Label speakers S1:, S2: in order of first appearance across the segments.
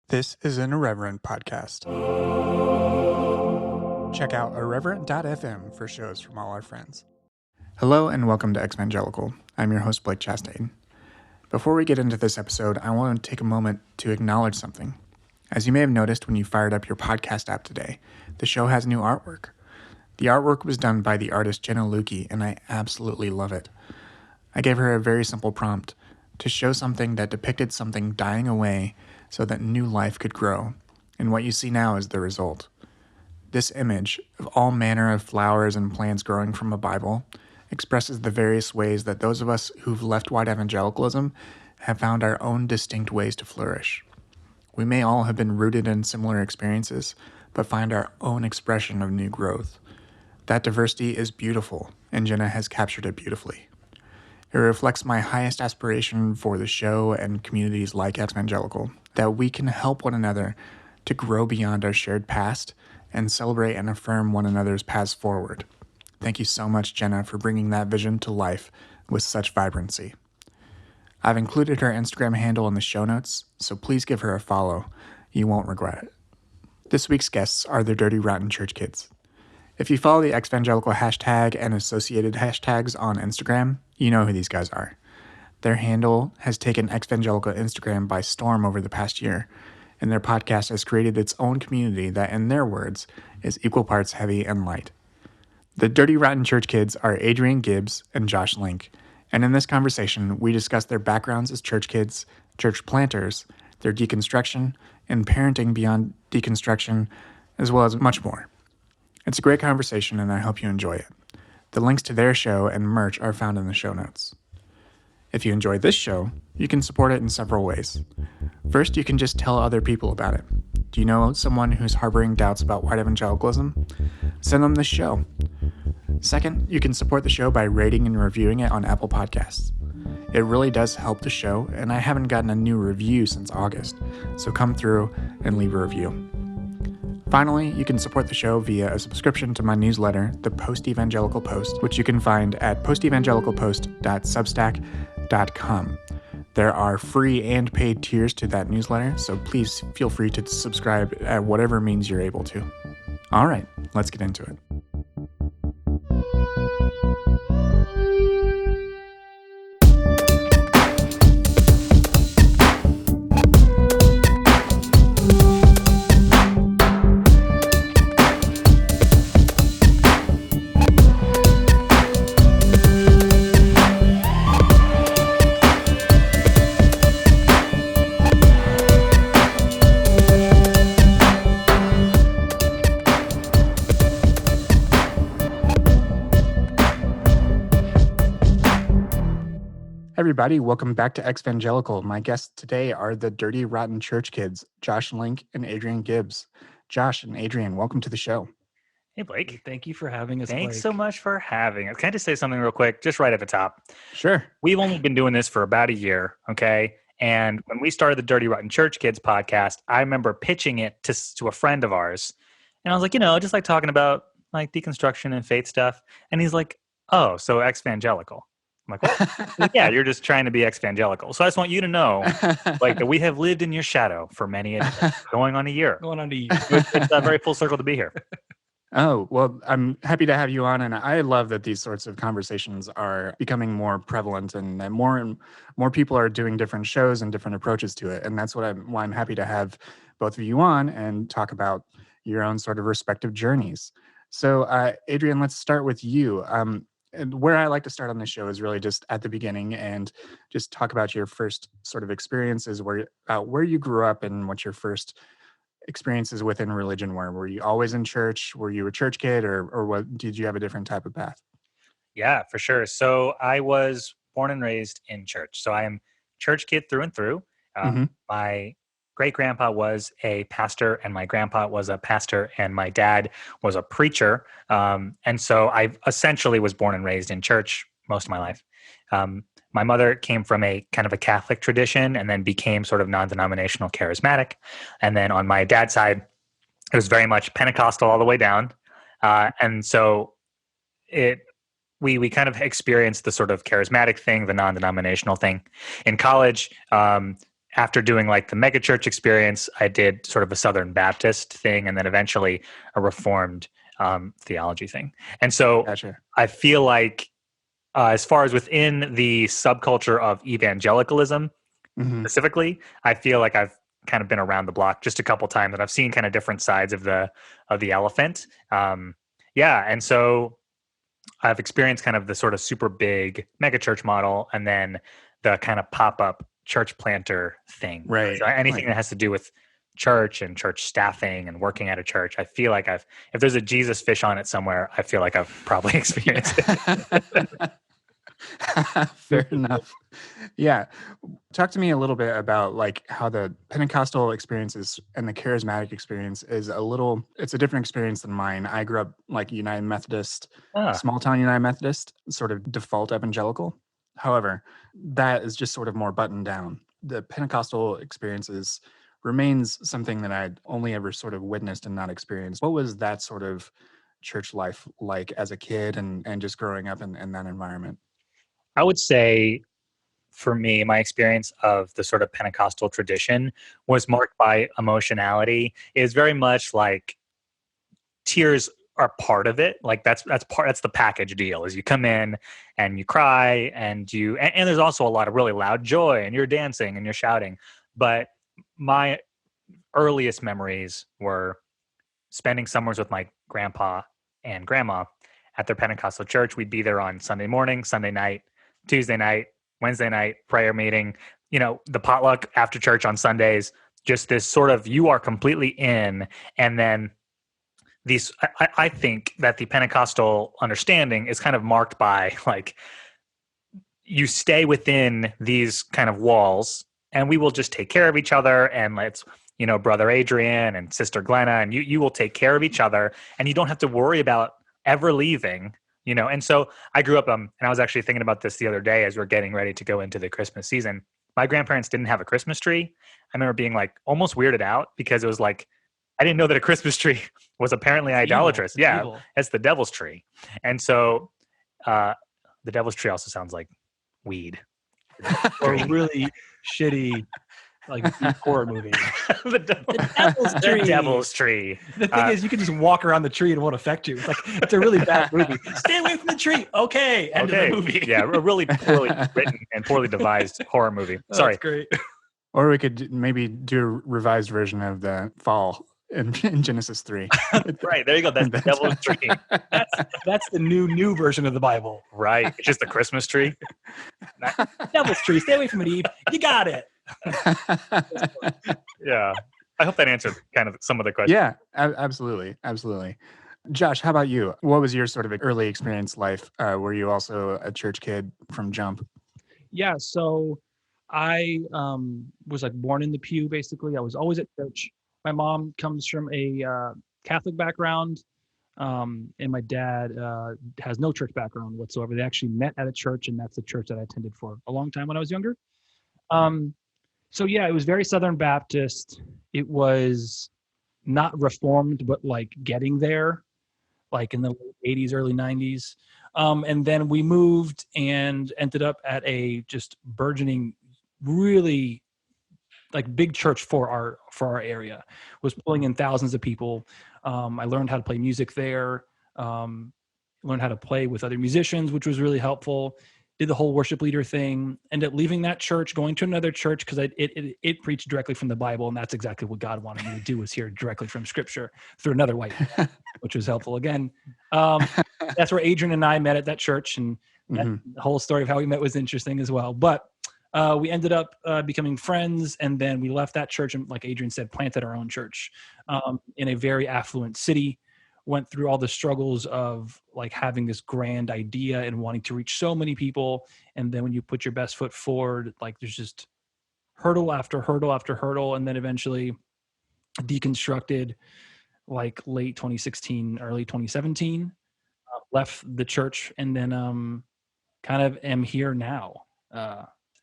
S1: This is an Irreverent podcast. Check out irreverent.fm for shows from all our friends. Hello and welcome to Exvangelical. I'm your host, Blake Chastain. Before we get into this episode, I want to take a moment to acknowledge something. As you may have noticed when you fired up your podcast app today, the show has new artwork. The artwork was done by the artist Jenna Lukey, and I absolutely love it. I gave her a very simple prompt to show something that depicted something dying away so that new life could grow, and what you see now is the result. This image of all manner of flowers and plants growing from a Bible expresses the various ways that those of us who've left white evangelicalism have found our own distinct ways to flourish. We may all have been rooted in similar experiences, but find our own expression of new growth. That diversity is beautiful, and Jenna has captured it beautifully. It reflects my highest aspiration for the show and communities like Exvangelical, that we can help one another to grow beyond our shared past and celebrate and affirm one another's paths forward. Thank you so much, Jenna, for bringing that vision to life with such vibrancy. I've included her Instagram handle in the show notes, so please give her a follow. You won't regret it. This week's guests are the Dirty Rotten Church Kids. If you follow the Exvangelical hashtag and associated hashtags on Instagram, you know who these guys are. Their handle has taken Exvangelical Instagram by storm over the past year, and their podcast has created its own community that, in their words, is equal parts heavy and light. The Dirty Rotten Church Kids are Adrian Gibbs and Josh Link, and in this conversation, we discuss their backgrounds as church kids, church planters, their deconstruction, and parenting beyond deconstruction, as well as much more. It's a great conversation, and I hope you enjoy it. The links to their show and merch are found in the show notes. If you enjoyed this show, you can support it in several ways. First, you can just tell other people about it. Do you know someone who's harboring doubts about white evangelicalism? Send them this show. Second, you can support the show by rating and reviewing it on Apple Podcasts. It really does help the show, and I haven't gotten a new review since August, so come through and leave a review. Finally, you can support the show via a subscription to my newsletter, The Post-Evangelical Post, which you can find at postevangelicalpost.substack.com. There are free and paid tiers to that newsletter, so please feel free to subscribe at whatever means you're able to. All right, let's get into it. Everybody, welcome back to Exvangelical. My guests today are the Dirty Rotten Church Kids, Josh Link and Adrian Gibbs. Josh and Adrian, welcome to the show.
S2: Hey, Blake.
S3: Thank you for having us,
S2: Thanks
S3: Blake.
S2: so much for having us. Can I just say something real quick, just right at the top?
S1: Sure.
S2: We've only been doing this for about a year, okay? And when we started the Dirty Rotten Church Kids podcast, I remember pitching it to a friend of ours. And I was like, just like talking about like deconstruction and faith stuff. And he's like, oh, so Exvangelical. I'm like, what? Like, yeah, you're just trying to be Exvangelical. So I just want you to know, like, that we have lived in your shadow for many a day, going on a year. It's a very full circle to be here.
S1: Oh, well, I'm happy to have you on, and I love that these sorts of conversations are becoming more prevalent, and that more people are doing different shows and different approaches to it, and that's why I'm happy to have both of you on and talk about your own sort of respective journeys. So, Adrian, let's start with you. And where I like to start on this show is really just at the beginning and just talk about your first sort of experiences, where you grew up and what your first experiences within religion were. Were you always in church? Were you a church kid, or what? Did you have a different type of path?
S2: Yeah, for sure. So I was born and raised in church. So I am church kid through and through. My great-grandpa was a pastor, and my grandpa was a pastor, and my dad was a preacher. And so I essentially was born and raised in church most of my life. My mother came from a kind of a Catholic tradition and then became sort of non-denominational charismatic. And then on my dad's side, it was very much Pentecostal all the way down. And so we kind of experienced the sort of charismatic thing, the non-denominational thing. In college, after doing like the mega church experience, I did sort of a Southern Baptist thing, and then eventually a Reformed theology thing. And so
S1: Gotcha.
S2: I feel like as far as within the subculture of evangelicalism specifically, I feel like I've kind of been around the block just a couple times, and I've seen kind of different sides of the elephant. And so I've experienced kind of the sort of super big megachurch model, and then the kind of pop-up church planter thing.
S1: Right.
S2: So anything that has to do with church and church staffing and working at a church, I feel like if there's a Jesus fish on it somewhere, I feel like I've probably experienced it.
S1: Fair enough. Yeah. Talk to me a little bit about like how the Pentecostal experiences and the charismatic experience is it's a different experience than mine. I grew up like United Methodist, small town United Methodist, sort of default evangelical. However, that is just sort of more buttoned down. The Pentecostal experiences remains something that I'd only ever sort of witnessed and not experienced. What was that sort of church life like as a kid and just growing up in that environment?
S2: I would say for me, my experience of the sort of Pentecostal tradition was marked by emotionality. It is very much like tears are part of it. Like that's the package deal is you come in and you cry and there's also a lot of really loud joy and you're dancing and you're shouting. But my earliest memories were spending summers with my grandpa and grandma at their Pentecostal church. We'd be there on Sunday morning, Sunday night, Tuesday night, Wednesday night, prayer meeting, the potluck after church on Sundays, just this sort of, you are completely in. And then I think that the Pentecostal understanding is kind of marked by like, you stay within these kind of walls and we will just take care of each other. And let's, brother Adrian and sister Glenna, and you will take care of each other and you don't have to worry about ever leaving. And so I grew up, and I was actually thinking about this the other day as we're getting ready to go into the Christmas season. My grandparents didn't have a Christmas tree. I remember being like almost weirded out because it was like, I didn't know that a Christmas tree was apparently idolatrous. Evil. It's the devil's tree. And so the devil's tree also sounds like weed.
S3: Or really shitty like horror movie.
S2: The devil's tree.
S3: The thing is, you can just walk around the tree and it won't affect you. It's a really bad movie. Stay away from the tree. Okay. End of the movie.
S2: Yeah, a really poorly written and poorly devised horror movie. Sorry.
S3: That's great.
S1: Or we could maybe do a revised version of the fall in Genesis 3.
S2: Right. There you go. That's the devil's tree.
S3: That's the new version of the Bible.
S2: Right. It's just the Christmas tree.
S3: Devil's tree. Stay away from it, Eve. You got it.
S2: Yeah. I hope that answered kind of some of the questions.
S1: Yeah, absolutely. Absolutely. Josh, how about you? What was your sort of early experience life? Were you also a church kid from jump?
S3: Yeah. So I was like born in the pew, basically. I was always at church. My mom comes from a Catholic background, and my dad has no church background whatsoever. They actually met at a church, and that's the church that I attended for a long time when I was younger. So yeah, it was very Southern Baptist. It was not Reformed, but like getting there, like in the late 80s, early 90s. And then we moved and ended up at a just burgeoning, really like big church for our area. Was pulling in thousands of people. I learned how to play music there. Learned how to play with other musicians, which was really helpful. Did the whole worship leader thing. Ended up leaving that church, going to another church because it preached directly from the Bible, and that's exactly what God wanted me to do, was hear directly from Scripture through another white man, which was helpful again. That's where Adrian and I met at that church, and the whole story of how we met was interesting as well. But we ended up becoming friends, and then we left that church and, like Adrian said, planted our own church in a very affluent city. Went through all the struggles of like having this grand idea and wanting to reach so many people. And then when you put your best foot forward, like there's just hurdle after hurdle after hurdle. And then eventually deconstructed like late 2016, early 2017, left the church, and then kind of am here now.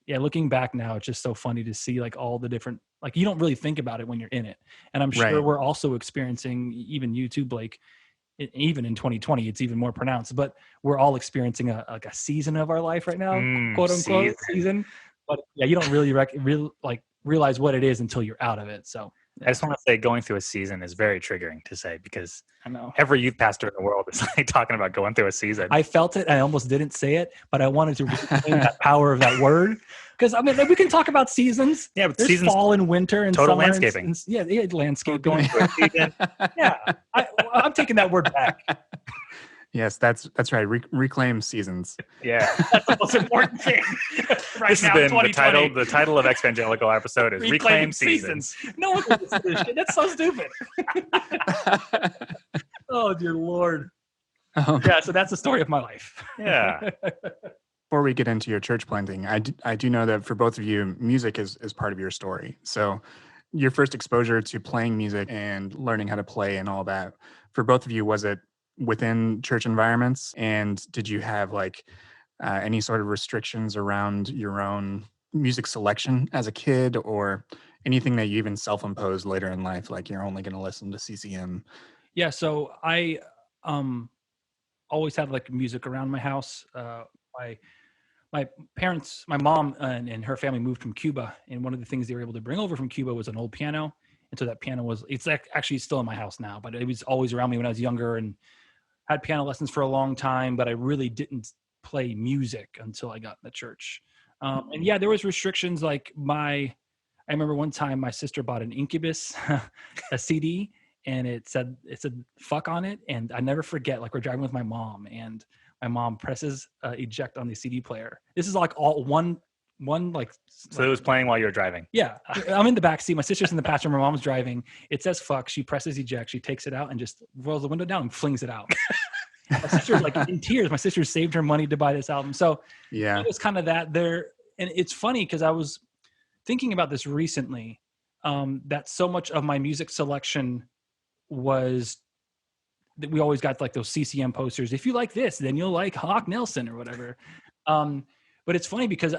S3: Yeah, looking back now, it's just so funny to see like all the different, like you don't really think about it when you're in it. And I'm sure we're also experiencing, even you too, Blake, even in 2020, it's even more pronounced, but we're all experiencing a season of our life right now, quote unquote season. But yeah, you don't really realize what it is until you're out of it. So
S2: I just want to say going through a season is very triggering to say, because
S3: I know
S2: every youth pastor in the world is like talking about going through a season.
S3: I felt it. I almost didn't say it, but I wanted to reclaim that power of that word. Because I mean, we can talk about seasons.
S2: Yeah, but
S3: there's
S2: seasons,
S3: fall and winter and
S2: total
S3: summer
S2: landscaping.
S3: Yeah, landscaping.
S2: Going through a season.
S3: Yeah, I'm taking that word back.
S1: Yes, that's right. Reclaim seasons.
S2: Yeah,
S3: that's the most important thing. Right
S2: this
S3: now,
S2: has been the title. The title of Evangelical episode is Reclaim Seasons.
S3: No one can listen to this shit. That's so stupid. Oh dear Lord. Yeah, so that's the story of my life.
S2: Yeah.
S1: Before we get into your church planting, I do know that for both of you, music is part of your story. So your first exposure to playing music and learning how to play and all that, for both of you, was it within church environments? And did you have like any sort of restrictions around your own music selection as a kid, or anything that you even self-imposed later in life, like you're only going to listen to CCM?
S3: Yeah, so I always had like music around my house. My parents, my mom and her family moved from Cuba, and one of the things they were able to bring over from Cuba was an old piano. And so that piano it's actually still in my house now, but it was always around me when I was younger, and had piano lessons for a long time, but I really didn't play music until I got in the church. And yeah, there was restrictions. Like I remember one time my sister bought an Incubus, a CD, and it said fuck on it. And I never forget, like we're driving with my mom, and my mom presses eject on the CD player. This is like all one like.
S2: So it was playing while you were driving.
S3: Yeah, I'm in the back seat. My sister's in the passenger. My mom's driving. It says fuck. She presses eject. She takes it out and just rolls the window down and flings it out. My sister's like in tears. My sister saved her money to buy this album. So
S1: yeah,
S3: it was kind of that there. And it's funny because I was thinking about this recently, that so much of my music selection was that we always got like those CCM posters. If you like this, then you'll like Hawk Nelson or whatever. But it's funny because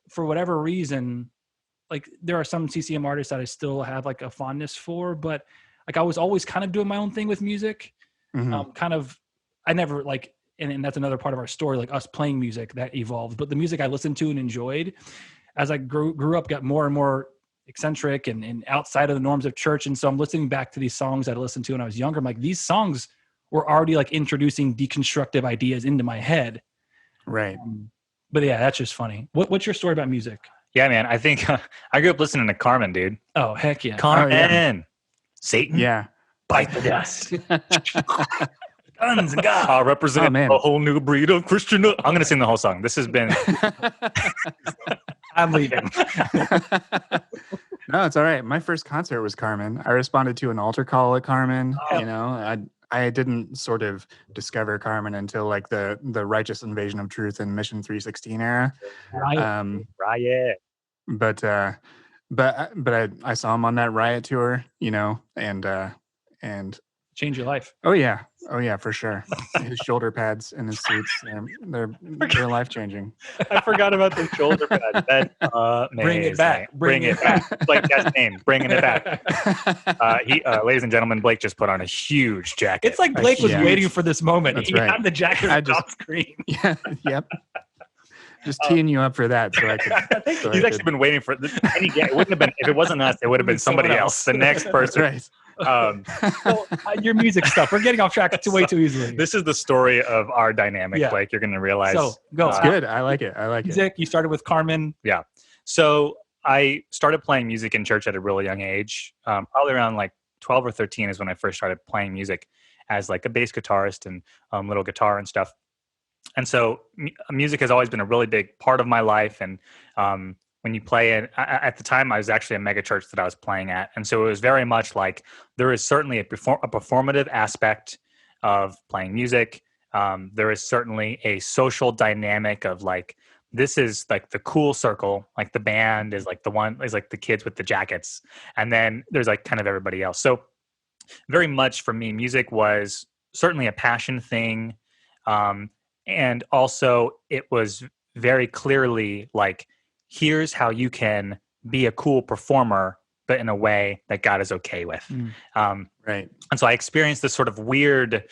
S3: for whatever reason, like there are some CCM artists that I still have like a fondness for, but like I was always kind of doing my own thing with music. Mm-hmm. I never like, and that's another part of our story, like us playing music that evolved, but the music I listened to and enjoyed as I grew up, got more and more eccentric and outside of the norms of church. And so I'm listening back to these songs that I listened to when I was younger. I'm like, these songs were already like introducing deconstructive ideas into my head.
S1: Right.
S3: But yeah, that's just funny. What's your story about music?
S2: Yeah, man. I think I grew up listening to Carmen, dude.
S3: Oh, heck yeah.
S2: Carmen.
S1: Oh, yeah.
S2: Satan.
S1: Yeah.
S2: Bite the dust.
S3: Guns and God.
S2: I'll represent a whole new breed of Christian. I'm going to sing the whole song. This has been...
S3: I'm leaving.
S1: No, it's all right. My first concert was Carmen. I responded to an altar call at Carmen. Oh. You know, I didn't sort of discover Carmen until like the Righteous Invasion of Truth and Mission 316 era.
S2: Riot.
S1: But I saw him on that Riot tour, you know, and
S3: change your life.
S1: Oh yeah, for sure. His shoulder pads and his suits, they're life changing.
S2: I forgot about the shoulder pads. That's amazing.
S3: Bring it back.
S2: Bring it back. Blake, that's name. Bringing it back. Ladies and gentlemen, Blake just put on a huge jacket.
S3: It's like Blake was waiting for this moment.
S1: That's
S3: he
S1: right.
S3: had the jacket on screen.
S1: Yeah. Yep. Just teeing you up for that, so I could.
S2: He's actually been waiting for this. It wouldn't have been if it wasn't us. It would have been somebody else. The next person.
S1: Right.
S3: So, your music stuff. We're getting off track way too easily.
S2: This is the story of our dynamic, Blake. You're going to realize.
S3: So go.
S1: It's good. I like it.
S3: Music. You started with Carmen.
S2: Yeah. So I started playing music in church at a really young age. Probably around like 12 or 13 is when I first started playing music as like a bass guitarist and little guitar and stuff. And so music has always been a really big part of my life. And when you play it, at the time, I was actually a mega church that I was playing at. And so it was very much like there is certainly a performative aspect of playing music. There is certainly a social dynamic of like, this is like the cool circle. Like the band is like the kids with the jackets. And then there's like kind of everybody else. So very much for me, music was certainly a passion thing. And also it was very clearly like, here's how you can be a cool performer, but in a way that God is okay with.
S1: Right.
S2: And so I experienced this sort of weird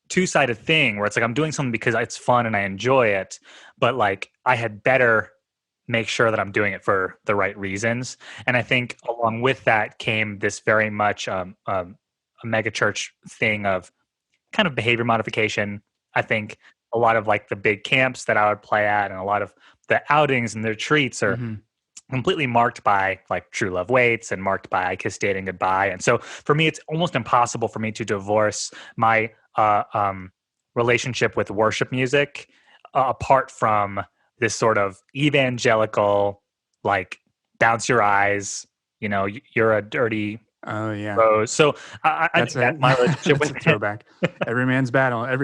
S2: two-sided thing where it's like, I'm doing something because it's fun and I enjoy it, but like I had better make sure that I'm doing it for the right reasons. And I think along with that came this very much a mega church thing of kind of behavior modification. I think a lot of like the big camps that I would play at and a lot of the outings and the retreats are completely marked by like True Love Waits and marked by I Kiss Dating Goodbye. And so for me, it's almost impossible for me to divorce my relationship with worship music apart from this sort of evangelical, like bounce your eyes, you're a dirty rose. So I think that's my relationship with
S1: a throwback. Every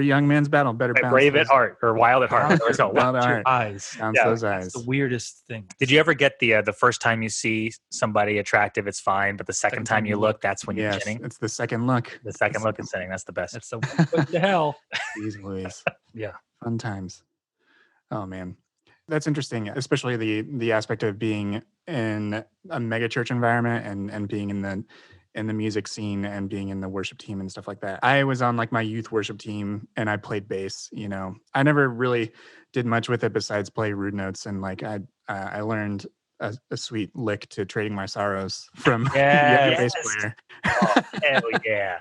S1: young man's battle better bounce
S2: brave at heart or wild at heart.
S3: Wild at heart. Eyes.
S1: Bounce those eyes.
S3: That's the weirdest thing.
S2: Did you ever get the first time you see somebody attractive, it's fine, but the second time you look, that's when you're sinning?
S1: It's the second look.
S2: The second look is sinning. That's the best.
S3: That's the one foot to hell.
S1: Jeez Louise.
S3: Yeah.
S1: Fun times. Oh man. That's interesting, especially the aspect of being in a mega church environment and being in the music scene and being in the worship team and stuff like that. I was on like my youth worship team and I played bass. I never really did much with it besides play rude notes, and like I learned a sweet lick to Trading My Sorrows from the bass player.
S2: Oh, hell yeah.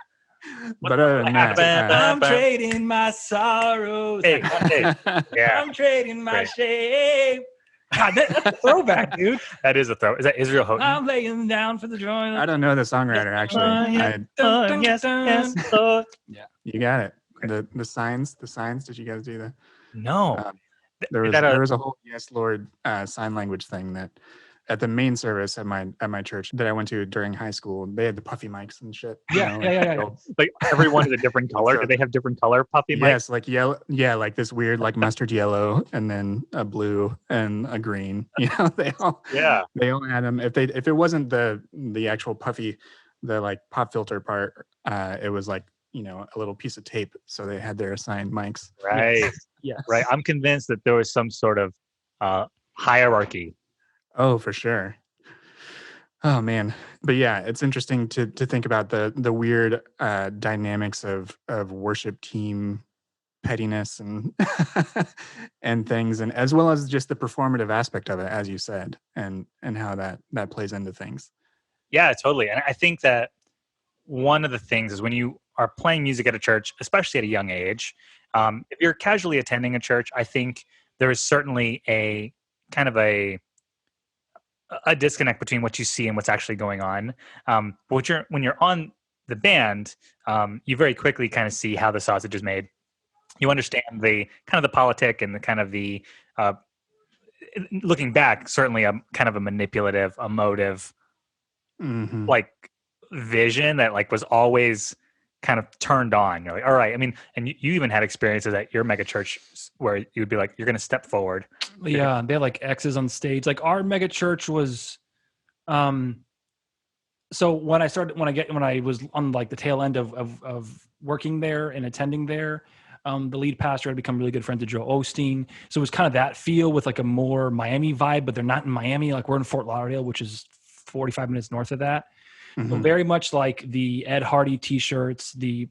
S1: But other than that,
S3: I'm trading my sorrows.
S2: Hey, yeah.
S3: I'm trading my shame. God, that's a throwback, dude.
S2: That is a throw. Is that Israel Houghton?
S3: I'm laying down for the joy.
S1: I don't know the songwriter actually.
S2: Yes, Lord.
S1: Yeah, you got it. The signs. Did you guys do that?
S2: No.
S1: There was a whole Yes Lord sign language thing that at the main service at my church that I went to during high school. They had the puffy mics and shit.
S3: Yeah.
S2: Like everyone is a different color. Do they have different color puffy mics?
S1: Yes, like yellow. Yeah, like this weird like mustard yellow, and then a blue and a green. They all had them. If it wasn't the actual puffy, the like pop filter part, it was like a little piece of tape. So they had their assigned mics.
S2: Right.
S3: Yes.
S2: Right. I'm convinced that there was some sort of hierarchy.
S1: Oh, for sure. Oh man. But yeah, it's interesting to think about the weird dynamics of worship team pettiness and and things, and as well as just the performative aspect of it, as you said, and how that plays into things.
S2: Yeah, totally. And I think that one of the things is when you are playing music at a church, especially at a young age, if you're casually attending a church, I think there is certainly a kind of a disconnect between what you see and what's actually going on. But when you're on the band, you very quickly kind of see how the sausage is made. You understand the kind of the politic and the kind of the looking back, certainly a kind of a manipulative, emotive, like vision that like was always kind of turned on. You're like, all right. I mean, and you even had experiences at your mega church where you would be like, you're going to step forward.
S3: Yeah. They had like X's on stage. Like our mega church was, so when I was on like the tail end of working there and attending there, the lead pastor had become really good friends with Joe Osteen. So it was kind of that feel with like a more Miami vibe, but they're not in Miami. Like we're in Fort Lauderdale, which is 45 minutes north of that. So very much like the Ed Hardy t-shirts, the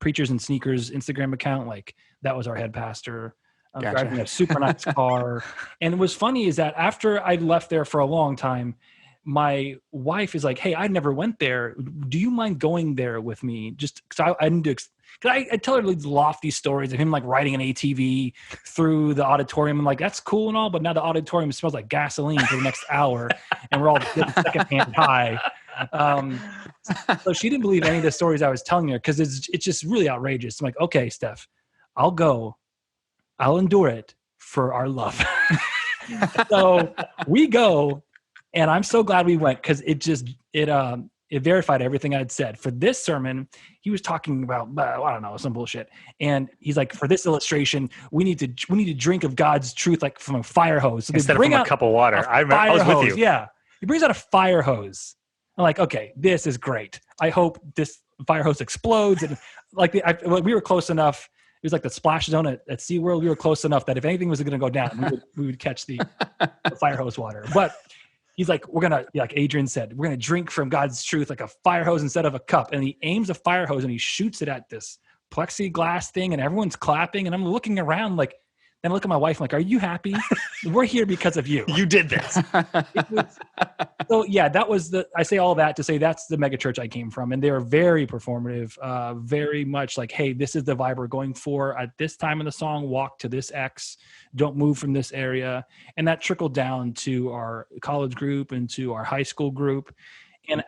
S3: Preachers and Sneakers Instagram account, like that was our head pastor. Driving a super nice car. And what's funny is that after I left there for a long time, my wife is like, hey, I never went there. Do you mind going there with me? Just because I didn't do, because I tell her these lofty stories of him like riding an ATV through the auditorium. I'm like, that's cool and all, but now the auditorium smells like gasoline for the next hour and we're all getting secondhand high. So she didn't believe any of the stories I was telling her because it's just really outrageous. I'm like, okay, Steph, I'll go. I'll endure it for our love. So we go, and I'm so glad we went because it verified everything I'd said. For this sermon, he was talking about I don't know, some bullshit, and he's like, for this illustration, we need to drink of God's truth like from a fire hose. So
S2: instead of from a cup of water. I was with you.
S3: Yeah, he brings out a fire hose. I'm like, okay, this is great. I hope this fire hose explodes. And like we were close enough. It was like the splash zone at SeaWorld. We were close enough that if anything was going to go down, we would catch the fire hose water. But he's like, we're going to, like Adrian said, we're going to drink from God's truth like a fire hose instead of a cup. And he aims a fire hose and he shoots it at this plexiglass thing and everyone's clapping. And I'm looking around like, Then I look at my wife, I'm like, are you happy? We're here because of you.
S2: You did this.
S3: So yeah, I say all that to say that's the mega church I came from. And they were very performative, very much like, hey, this is the vibe we're going for. At this time in the song, walk to this X, don't move from this area. And that trickled down to our college group and to our high school group. And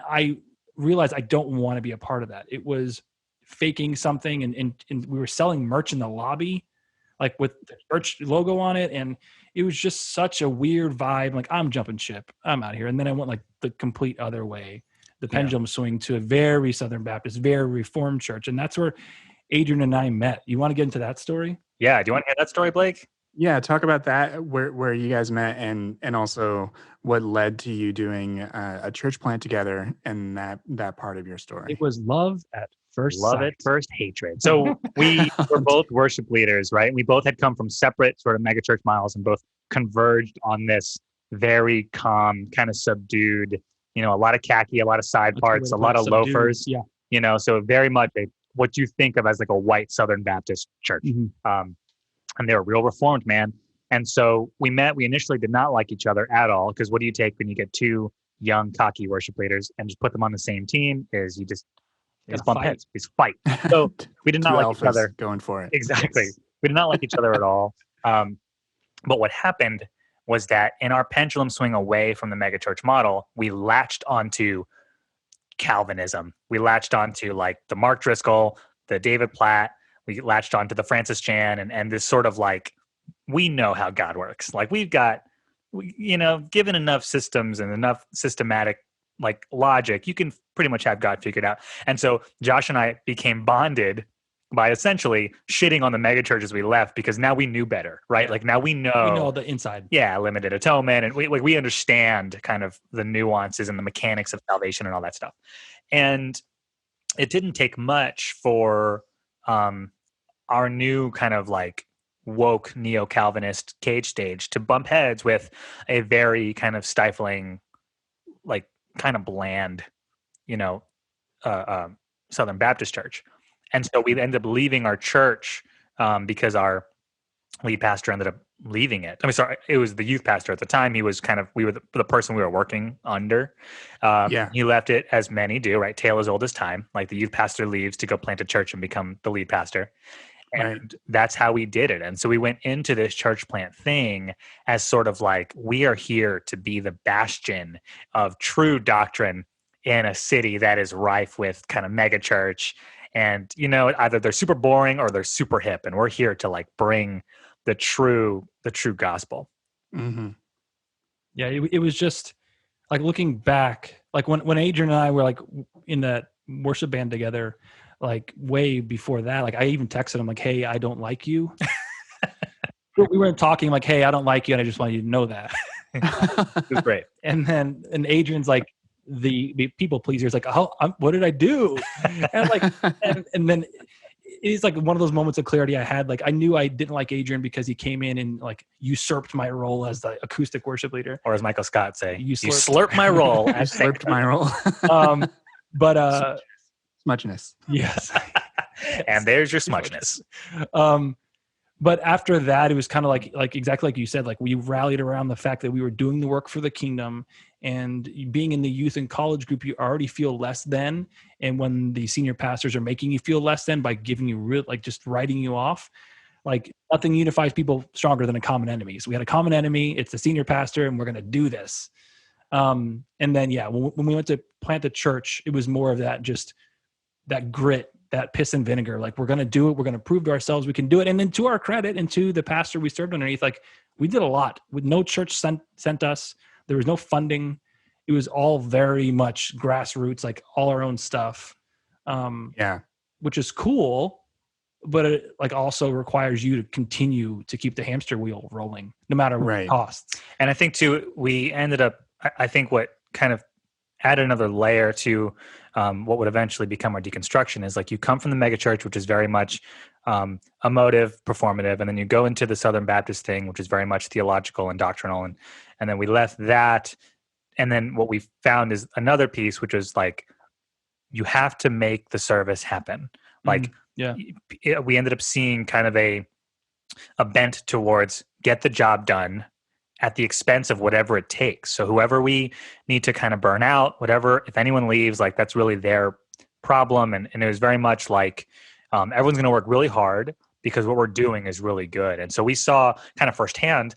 S3: I realized I don't want to be a part of that. It was faking something. And we were selling merch in the lobby, like with the church logo on it. And it was just such a weird vibe. Like, I'm jumping ship. I'm out of here. And then I went like the complete other way. The pendulum swing to a very Southern Baptist, very Reformed church. And that's where Adrian and I met. You want to get into that story?
S2: Yeah. Do you want to hear that story, Blake?
S1: Yeah, talk about that, where you guys met, and also what led to you doing a church plant together, and that part of your story.
S3: It was love at first sight.
S2: Love at first hatred. So we were both worship leaders, right? We both had come from separate sort of megachurch miles and both converged on this very calm, kind of subdued, a lot of khaki, a lot of side parts, a lot of subdued loafers, so very much what you think of as like a white Southern Baptist church. Mm-hmm. And they were real Reformed, man. And so we met. We initially did not like each other at all, because what do you take when you get two young, cocky worship leaders and just put them on the same team? Is you just bump heads. We fight. So we did not like each other.
S1: Going for it.
S2: Exactly. Yes. We did not like each other at all. But what happened was that in our pendulum swing away from the megachurch model, we latched onto Calvinism. We latched onto like the Mark Driscoll, the David Platt. We latched onto the Francis Chan and this sort of like, we know how God works. Like we've got, given enough systems and enough systematic like logic, you can pretty much have God figured out. And so Josh and I became bonded by essentially shitting on the megachurches we left, because now we knew better, right? Like now we know
S3: the inside.
S2: Yeah, limited atonement, and we understand kind of the nuances and the mechanics of salvation and all that stuff. And it didn't take much for our new kind of like woke neo-Calvinist cage stage to bump heads with a very kind of stifling, like kind of bland, Southern Baptist church. And so we ended up leaving our church because our lead pastor ended up leaving it. I mean, sorry, it was the youth pastor at the time. He was we were the person we were working under. He left it, as many do, right? Tale as old as time. Like the youth pastor leaves to go plant a church and become the lead pastor. And that's how we did it. And so we went into this church plant thing as sort of like, we are here to be the bastion of true doctrine in a city that is rife with kind of mega church. And, either they're super boring or they're super hip. And we're here to like bring the true gospel.
S3: Mm-hmm. Yeah, it was just like looking back, like when Adrian and I were like in that worship band together, like way before that, like I even texted him like, hey, I don't like you. We weren't talking like, hey, I don't like you, and I just want you to know that.
S2: It was great.
S3: And Adrian's like the people pleaser is like, oh, what did I do? And like, and then it's like one of those moments of clarity I had. Like I knew I didn't like Adrian because he came in and like usurped my role as the acoustic worship leader,
S2: or as Michael Scott say, you slurped my role.
S1: I slurped my role.
S3: But
S1: smudginess.
S3: Yes.
S2: And there's your smudginess.
S3: But after that, it was kind of like exactly like you said, like we rallied around the fact that we were doing the work for the kingdom, and being in the youth and college group, you already feel less than. And when the senior pastors are making you feel less than by giving you like just writing you off, like nothing unifies people stronger than a common enemy. So we had a common enemy. It's the senior pastor, and we're going to do this. And then, when we went to plant the church, it was more of that, just that grit, that piss and vinegar. Like we're going to do it. We're going to prove to ourselves we can do it. And then to our credit and to the pastor we served underneath, like we did a lot. With no church sent us. There was no funding. It was all very much grassroots, like all our own stuff. Which is cool, but it like also requires you to continue to keep the hamster wheel rolling, no matter what it costs.
S2: And I think too, we ended up, I think what kind of added another layer to what would eventually become our deconstruction is like you come from the megachurch, which is very much emotive, performative, and then you go into the Southern Baptist thing, which is very much theological and doctrinal, and then we left that, and then what we found is another piece, which was like you have to make the service happen. Like we ended up seeing kind of a a bent towards get the job done at the expense of whatever it takes. So whoever we need to kind of burn out, whatever, if anyone leaves, like that's really their problem. And it was very much like everyone's going to work really hard because what we're doing is really good. And so we saw kind of firsthand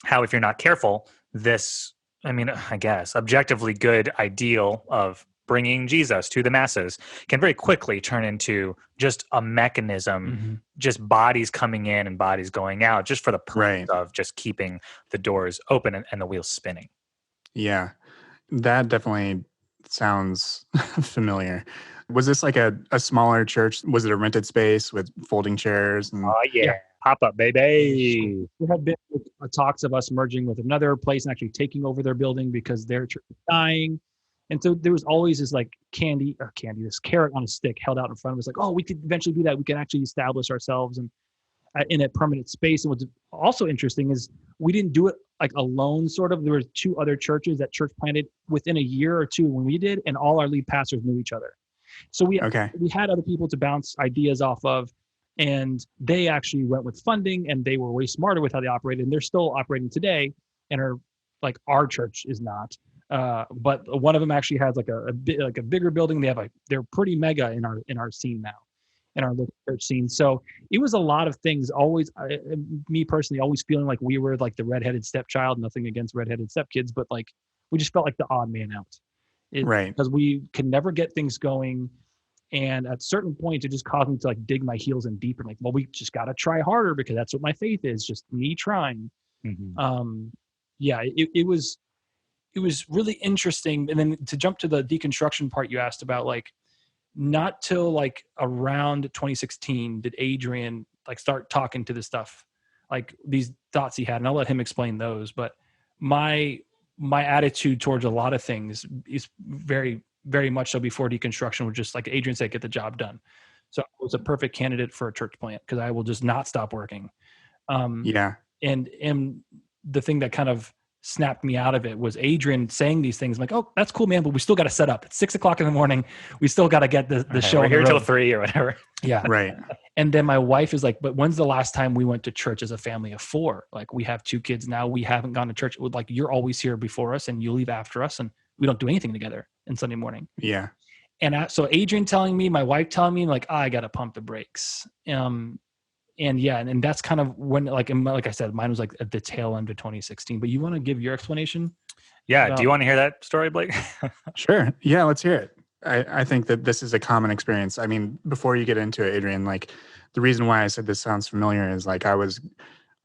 S2: how if you're not careful, this, I mean, I guess, objectively good ideal of bringing Jesus to the masses can very quickly turn into just a mechanism, just bodies coming in and bodies going out, just for the purpose of just keeping the doors open and the wheels spinning.
S1: Yeah, that definitely sounds familiar. Was this like a smaller church? Was it a rented space with folding chairs?
S2: Oh, yeah. Pop up, baby.
S3: There had been talks of us merging with another place and actually taking over their building because their church was dying. And so there was always this like this carrot on a stick held out in front of us. Like, oh, we could eventually do that. We can actually establish ourselves and in a permanent space. And what's also interesting is we didn't do it like alone, sort of. There were 2 other churches that church planted within a year or 2 when we did, and all our lead pastors knew each other. So we had other people to bounce ideas off of, and they actually went with funding, and they were way smarter with how they operated, and they're still operating today, and are like our church is not. But one of them actually has like a bigger building. They're pretty mega in our scene now, in our local church scene. So it was a lot of things. Always, me personally, always feeling like we were like the redheaded stepchild. Nothing against redheaded stepkids, but like we just felt like the odd man out. Because we could never get things going. And at certain points, it just caused me to like dig my heels in deeper. Like, well, we just got to try harder because that's what my faith is, just me trying. It was really interesting. And then to jump to the deconstruction part you asked about, like, not till like around 2016 did Adrian like start talking to this stuff, like these thoughts he had. And I'll let him explain those. But my attitude towards a lot of things is very, very much so before deconstruction was just like Adrian said, get the job done. So I was a perfect candidate for a church plant because I will just not stop working. And the thing that kind of snapped me out of it was Adrian saying these things. I'm like, oh, that's cool, man, but we still got to set up. It's 6:00 in the morning. We still got to get the show.
S2: We're here till 3 or whatever.
S3: Yeah.
S1: Right.
S3: And then my wife is like, but when's the last time we went to church as a family of 4? Like, we have 2 kids now. We haven't gone to church. Like, you're always here before us and you leave after us, and we don't do anything together on Sunday morning.
S1: Yeah.
S3: And so Adrian telling me, my wife telling me, like, I got to pump the brakes. And that's kind of when, like I said, mine was like at the tail end of 2016. But you want to give your explanation?
S2: Yeah. Do you want to hear that story, Blake?
S1: Sure. Yeah, let's hear it. I think that this is a common experience. I mean, before you get into it, Adrian, like the reason why I said this sounds familiar is like I was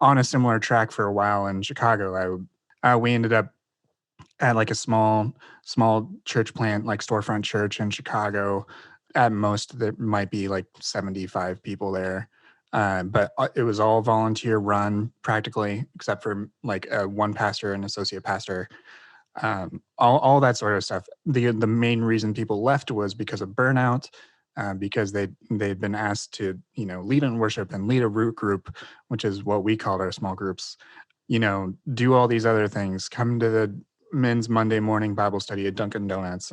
S1: on a similar track for a while in Chicago. We ended up at like a small church plant, like storefront church in Chicago. At most, there might be like 75 people there. But it was all volunteer run practically, except for like one pastor and associate pastor, all that sort of stuff. The main reason people left was because of burnout, because they'd been asked to, lead in worship and lead a root group, which is what we called our small groups, do all these other things, come to the men's Monday morning Bible study at Dunkin' Donuts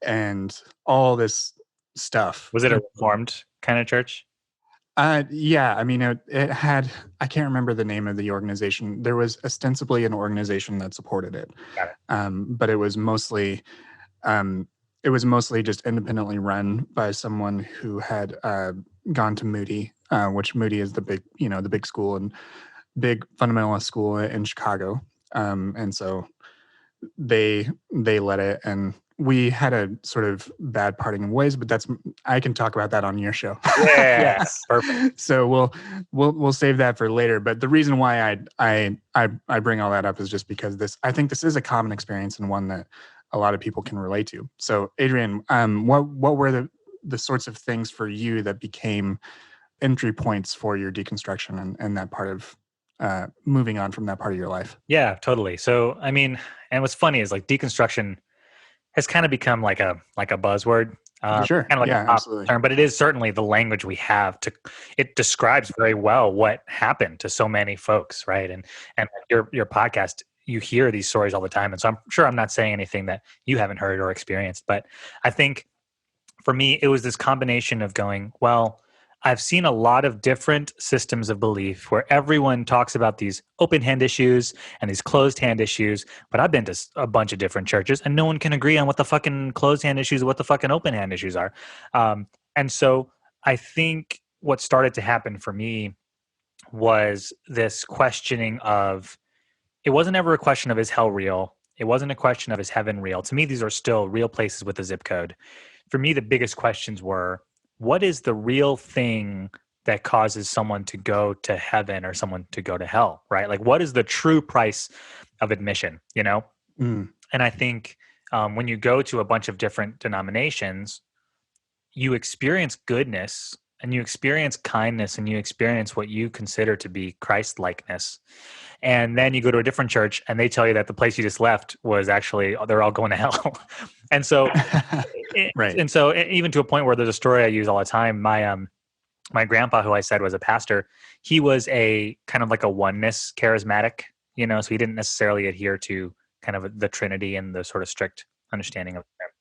S1: and all this stuff.
S2: Was it a Reformed kind of church?
S1: Yeah, I mean, it had, I can't remember the name of the organization. There was ostensibly an organization that supported it.
S2: Got it.
S1: But it was mostly just independently run by someone who had gone to Moody, which Moody is the big school and big fundamentalist school in Chicago. And so they led it, and we had a sort of bad parting of ways, but I can talk about that on your show.
S2: Yes, perfect.
S1: So we'll save that for later. But the reason why I bring all that up is just because I think this is a common experience and one that a lot of people can relate to. So Adrian, what were the sorts of things for you that became entry points for your deconstruction and that part of moving on from that part of your life?
S2: Yeah, totally. So, I mean, and what's funny is like deconstruction has kind of become like a buzzword,
S1: sure,
S2: kind of like
S1: yeah,
S2: a pop
S1: absolutely.
S2: term, but it is certainly the language we have it describes very well what happened to so many folks, right? And your podcast, you hear these stories all the time, and so I'm sure I'm not saying anything that you haven't heard or experienced, but I think for me it was this combination of going, well, I've seen a lot of different systems of belief where everyone talks about these open hand issues and these closed hand issues. But I've been to a bunch of different churches and no one can agree on what the fucking closed hand issues and what the fucking open hand issues are. And so I think what started to happen for me was this questioning of, it wasn't ever a question of, is hell real? It wasn't a question of, is heaven real? To me, these are still real places with a zip code. For me, the biggest questions were, what is the real thing that causes someone to go to heaven or someone to go to hell, right? Like, what is the true price of admission, you know? And I think when you go to a bunch of different denominations, you experience goodness and you experience kindness and you experience what you consider to be Christ-likeness. And then you go to a different church and they tell you that the place you just left was actually, they're all going to hell. And so,
S1: right.
S2: And so even to a point where there's a story I use all the time, my grandpa, who I said was a pastor, he was a kind of like a oneness charismatic, you know, so he didn't necessarily adhere to kind of the Trinity and the sort of strict understanding of it.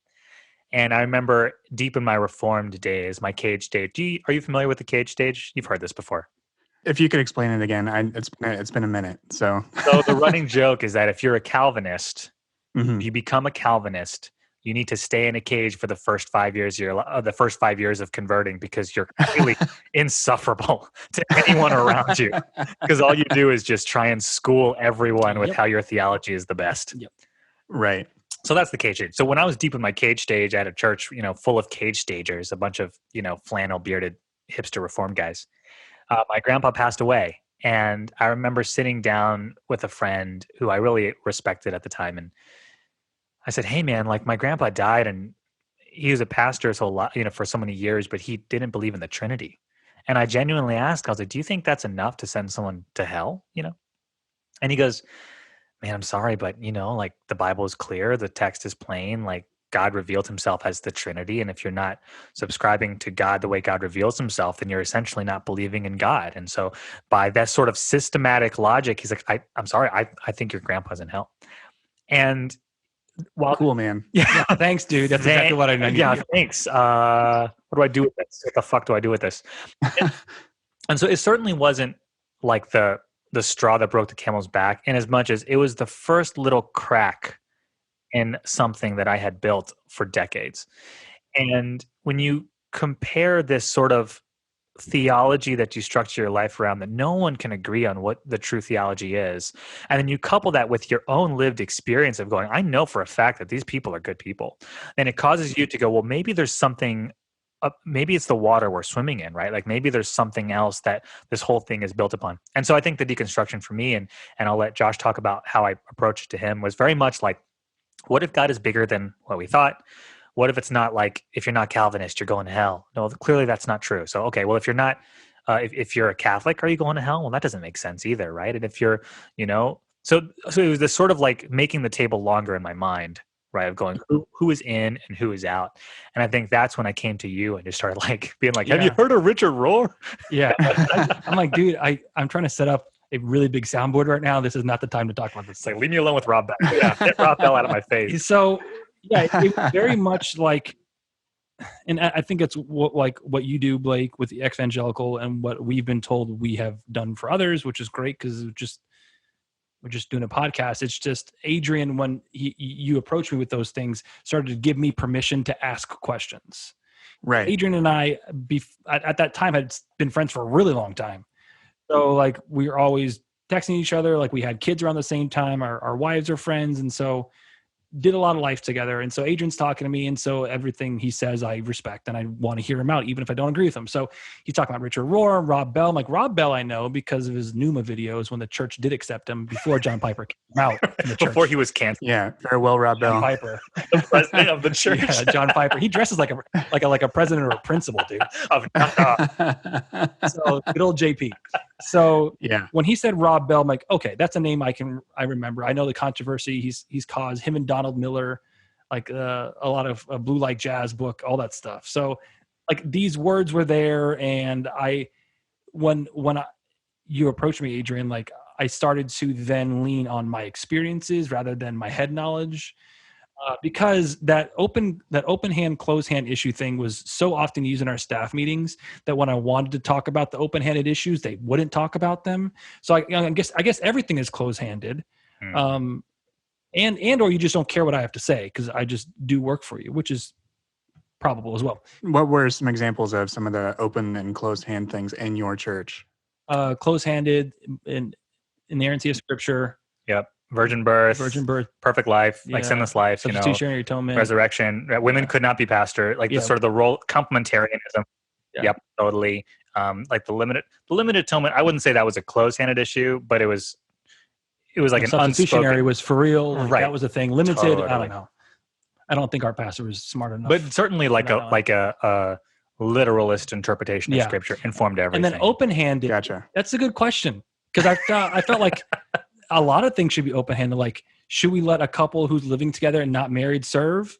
S2: And I remember deep in my Reformed days, my cage stage. Are you familiar with the cage stage? You've heard this before.
S1: If you could explain it again, it's been a minute. So
S2: the running joke is that if you're a Calvinist, you become a Calvinist, you need to stay in a cage for the first 5 years of converting, because you're completely insufferable to anyone around you. Because all you do is just try and school everyone with how your theology is the best.
S3: Yep.
S1: Right.
S2: So that's the cage stage. So when I was deep in my cage stage at a church, you know, full of cage stagers, a bunch of, you know, flannel bearded hipster Reformed guys, my grandpa passed away. And I remember sitting down with a friend who I really respected at the time. And I said, hey man, like my grandpa died and he was a pastor his whole life, you know, for so many years, but he didn't believe in the Trinity. And I genuinely asked, I was like, do you think that's enough to send someone to hell? You know? And he goes, man, I'm sorry, but you know, like the Bible is clear. The text is plain. Like God revealed himself as the Trinity. And if you're not subscribing to God the way God reveals himself, then you're essentially not believing in God. And so by that sort of systematic logic, he's like, I'm sorry, I think your grandpa's in hell. And while,
S1: cool, man.
S3: Yeah, thanks, dude. That's exactly what I need.
S2: Yeah, thanks. What do I do with this? What the fuck do I do with this? And so it certainly wasn't like the straw that broke the camel's back, in as much as it was the first little crack in something that I had built for decades. And when you compare this sort of theology that you structure your life around, that no one can agree on what the true theology is, and then you couple that with your own lived experience of going, I know for a fact that these people are good people, then it causes you to go, well, maybe there's something, maybe it's the water we're swimming in, right? Like maybe there's something else that this whole thing is built upon. And so I think the deconstruction for me, and I'll let Josh talk about how I approached it to him, was very much like, what if God is bigger than what we thought? What if it's not like, if you're not Calvinist, you're going to hell? No, clearly that's not true. So, okay, well, if you're not, if you're a Catholic, are you going to hell? Well, that doesn't make sense either, right? And if you're, you know, so it was this sort of like making the table longer in my mind, right? Of going, who is in and who is out. And I think that's when I came to you and just started like being like, have you heard of Richard Rohr?
S3: Yeah. I'm like, dude, I'm trying to set up a really big soundboard right now. This is not the time to talk about this.
S2: It's like, leave me alone with Rob Bell. Yeah, get Rob Bell out of my face.
S3: So yeah, it very much like, and I think it's what you do, Blake, with the evangelical, and what we've been told we have done for others, which is great, because we're just doing a podcast. It's just Adrian, when you approached me with those things, started to give me permission to ask questions.
S1: Right.
S3: Adrian and I, at that time, had been friends for a really long time. So like we were always texting each other. Like we had kids around the same time. Our wives are friends, and so did a lot of life together. And so Adrian's talking to me, and so everything he says I respect, and I want to hear him out even if I don't agree with him. So he's talking about Richard Rohr, Rob Bell. I'm like, Rob Bell I know because of his Pneuma videos when the church did accept him before John Piper came out in the church.
S2: Before he was canceled.
S1: Yeah, farewell, Rob Bell.
S3: John Piper,
S2: the president of the church.
S3: Yeah, John Piper. He dresses like a president or a principal, dude. So good old JP. So
S1: yeah,
S3: when he said Rob Bell, I'm like, okay, that's a name I remember. I know the controversy he's caused, him and Donald Miller, like a lot of Blue Like Jazz book, all that stuff. So like these words were there, and when you approached me, Adrian, like I started to then lean on my experiences rather than my head knowledge. because that open hand, closed hand issue thing was so often used in our staff meetings that when I wanted to talk about the open handed issues, they wouldn't talk about them. So I guess everything is closed handed, and or you just don't care what I have to say because I just do work for you, which is probable as well.
S1: What were some examples of some of the open and closed hand things in your church?
S3: Closed handed in inerrancy of Scripture.
S2: Yep. Virgin birth, perfect life, like sinless life,
S3: substitutionary atonement,
S2: resurrection. Women could not be pastor, like the sort of the role complementarianism.
S3: Yeah.
S2: Yep, totally. Like the limited atonement. I wouldn't say that was a closed-handed issue, but it was like an
S3: substitutionary
S2: unspoken,
S3: was for real. Like
S2: right?
S3: That was a thing. Limited.
S2: Totally.
S3: I don't know. I don't think our pastor was smart enough.
S2: But certainly, like a literalist interpretation of Scripture informed everything.
S3: And then open-handed.
S1: Gotcha.
S3: That's a good question because I felt like a lot of things should be open-handed. Like, should we let a couple who's living together and not married serve?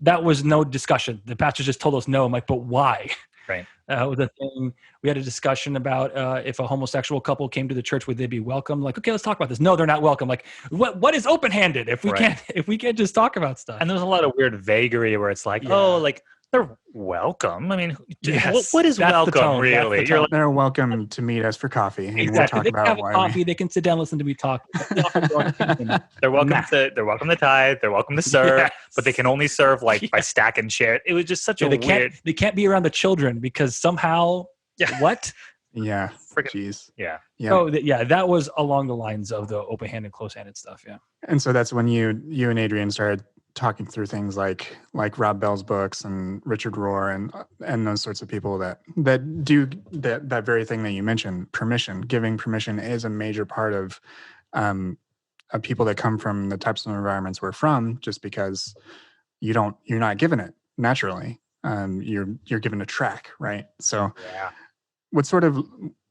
S3: That was no discussion. The pastor just told us no. I'm like, but why?
S2: Right.
S3: Was a thing. We had a discussion about if a homosexual couple came to the church, would they be welcome? Like, okay, let's talk about this. No, they're not welcome. Like, what is open-handed if we can't just talk about stuff?
S2: And there's a lot of weird vagary where it's like, oh, like they're welcome. I mean, what is welcome really?
S1: They're welcome to meet us for coffee. And
S3: exactly.
S1: We'll talk
S3: they
S1: about
S3: can have a coffee. They can sit down, listen to me talk.
S2: They're welcome to tithe. They're welcome to serve, but they can only serve by stacking chairs. It was just such a weird.
S3: They can't be around the children because somehow. What?
S1: Yeah. Jeez.
S2: Yeah.
S3: So that was along the lines of the open-handed, closed-handed stuff. Yeah.
S1: And so that's when you and Adrian started talking through things like Rob Bell's books and Richard Rohr and those sorts of people that do that very thing that you mentioned. Giving permission is a major part of people that come from the types of environments we're from, just because you're not given it naturally. You're given a track, right? So what sort of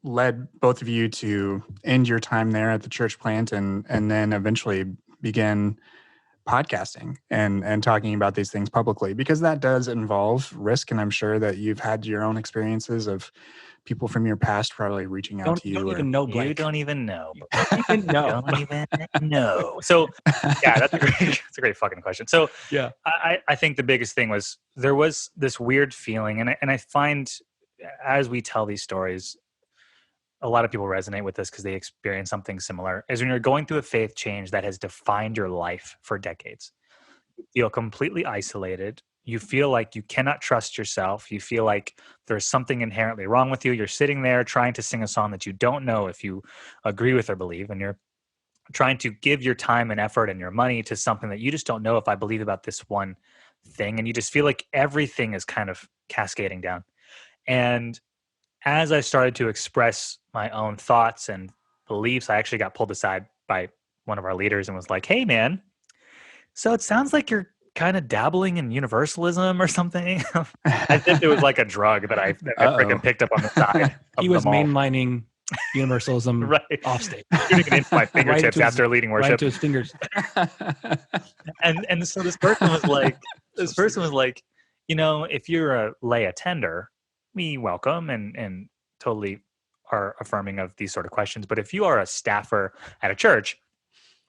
S1: led both of you to end your time there at the church plant and then eventually begin podcasting and talking about these things publicly? Because that does involve risk, and I'm sure that you've had your own experiences of people from your past probably reaching out to you.
S2: You don't even know. You don't even know. So that's a great fucking question. So I think the biggest thing was there was this weird feeling, and I find as we tell these stories, a lot of people resonate with this because they experience something similar, is when you're going through a faith change that has defined your life for decades. You feel completely isolated. You feel like you cannot trust yourself. You feel like there's something inherently wrong with you. You're sitting there trying to sing a song that you don't know if you agree with or believe, and you're trying to give your time and effort and your money to something that you just don't know if I believe about this one thing. And you just feel like everything is kind of cascading down. And as I started to express my own thoughts and beliefs, I actually got pulled aside by one of our leaders and was like, hey, man, so it sounds like you're kind of dabbling in universalism or something. As if it was like a drug that I freaking picked up on the side.
S3: He was mainlining universalism off state.
S2: Shooting it into my fingertips after leading worship.
S3: Right to his fingers.
S2: and so this person was like, if you're a lay attender, we welcome and totally are affirming of these sort of questions. But if you are a staffer at a church,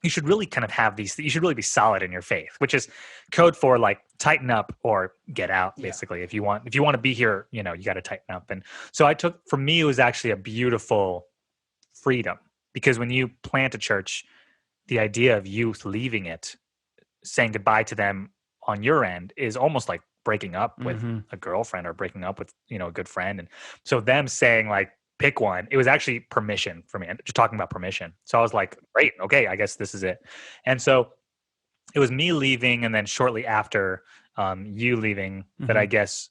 S2: you should really kind of have these. You should really be solid in your faith, which is code for tighten up or get out. Basically, if you want to be here, you got to tighten up. And so for me, it was actually a beautiful freedom, because when you plant a church, the idea of youth leaving it, saying goodbye to them on your end, is almost like breaking up with a girlfriend or breaking up with a good friend. And so them saying pick one, it was actually permission for me, and just talking about permission. So I was like, great, okay, I guess this is it. And so it was me leaving, and then shortly after you leaving, that I guess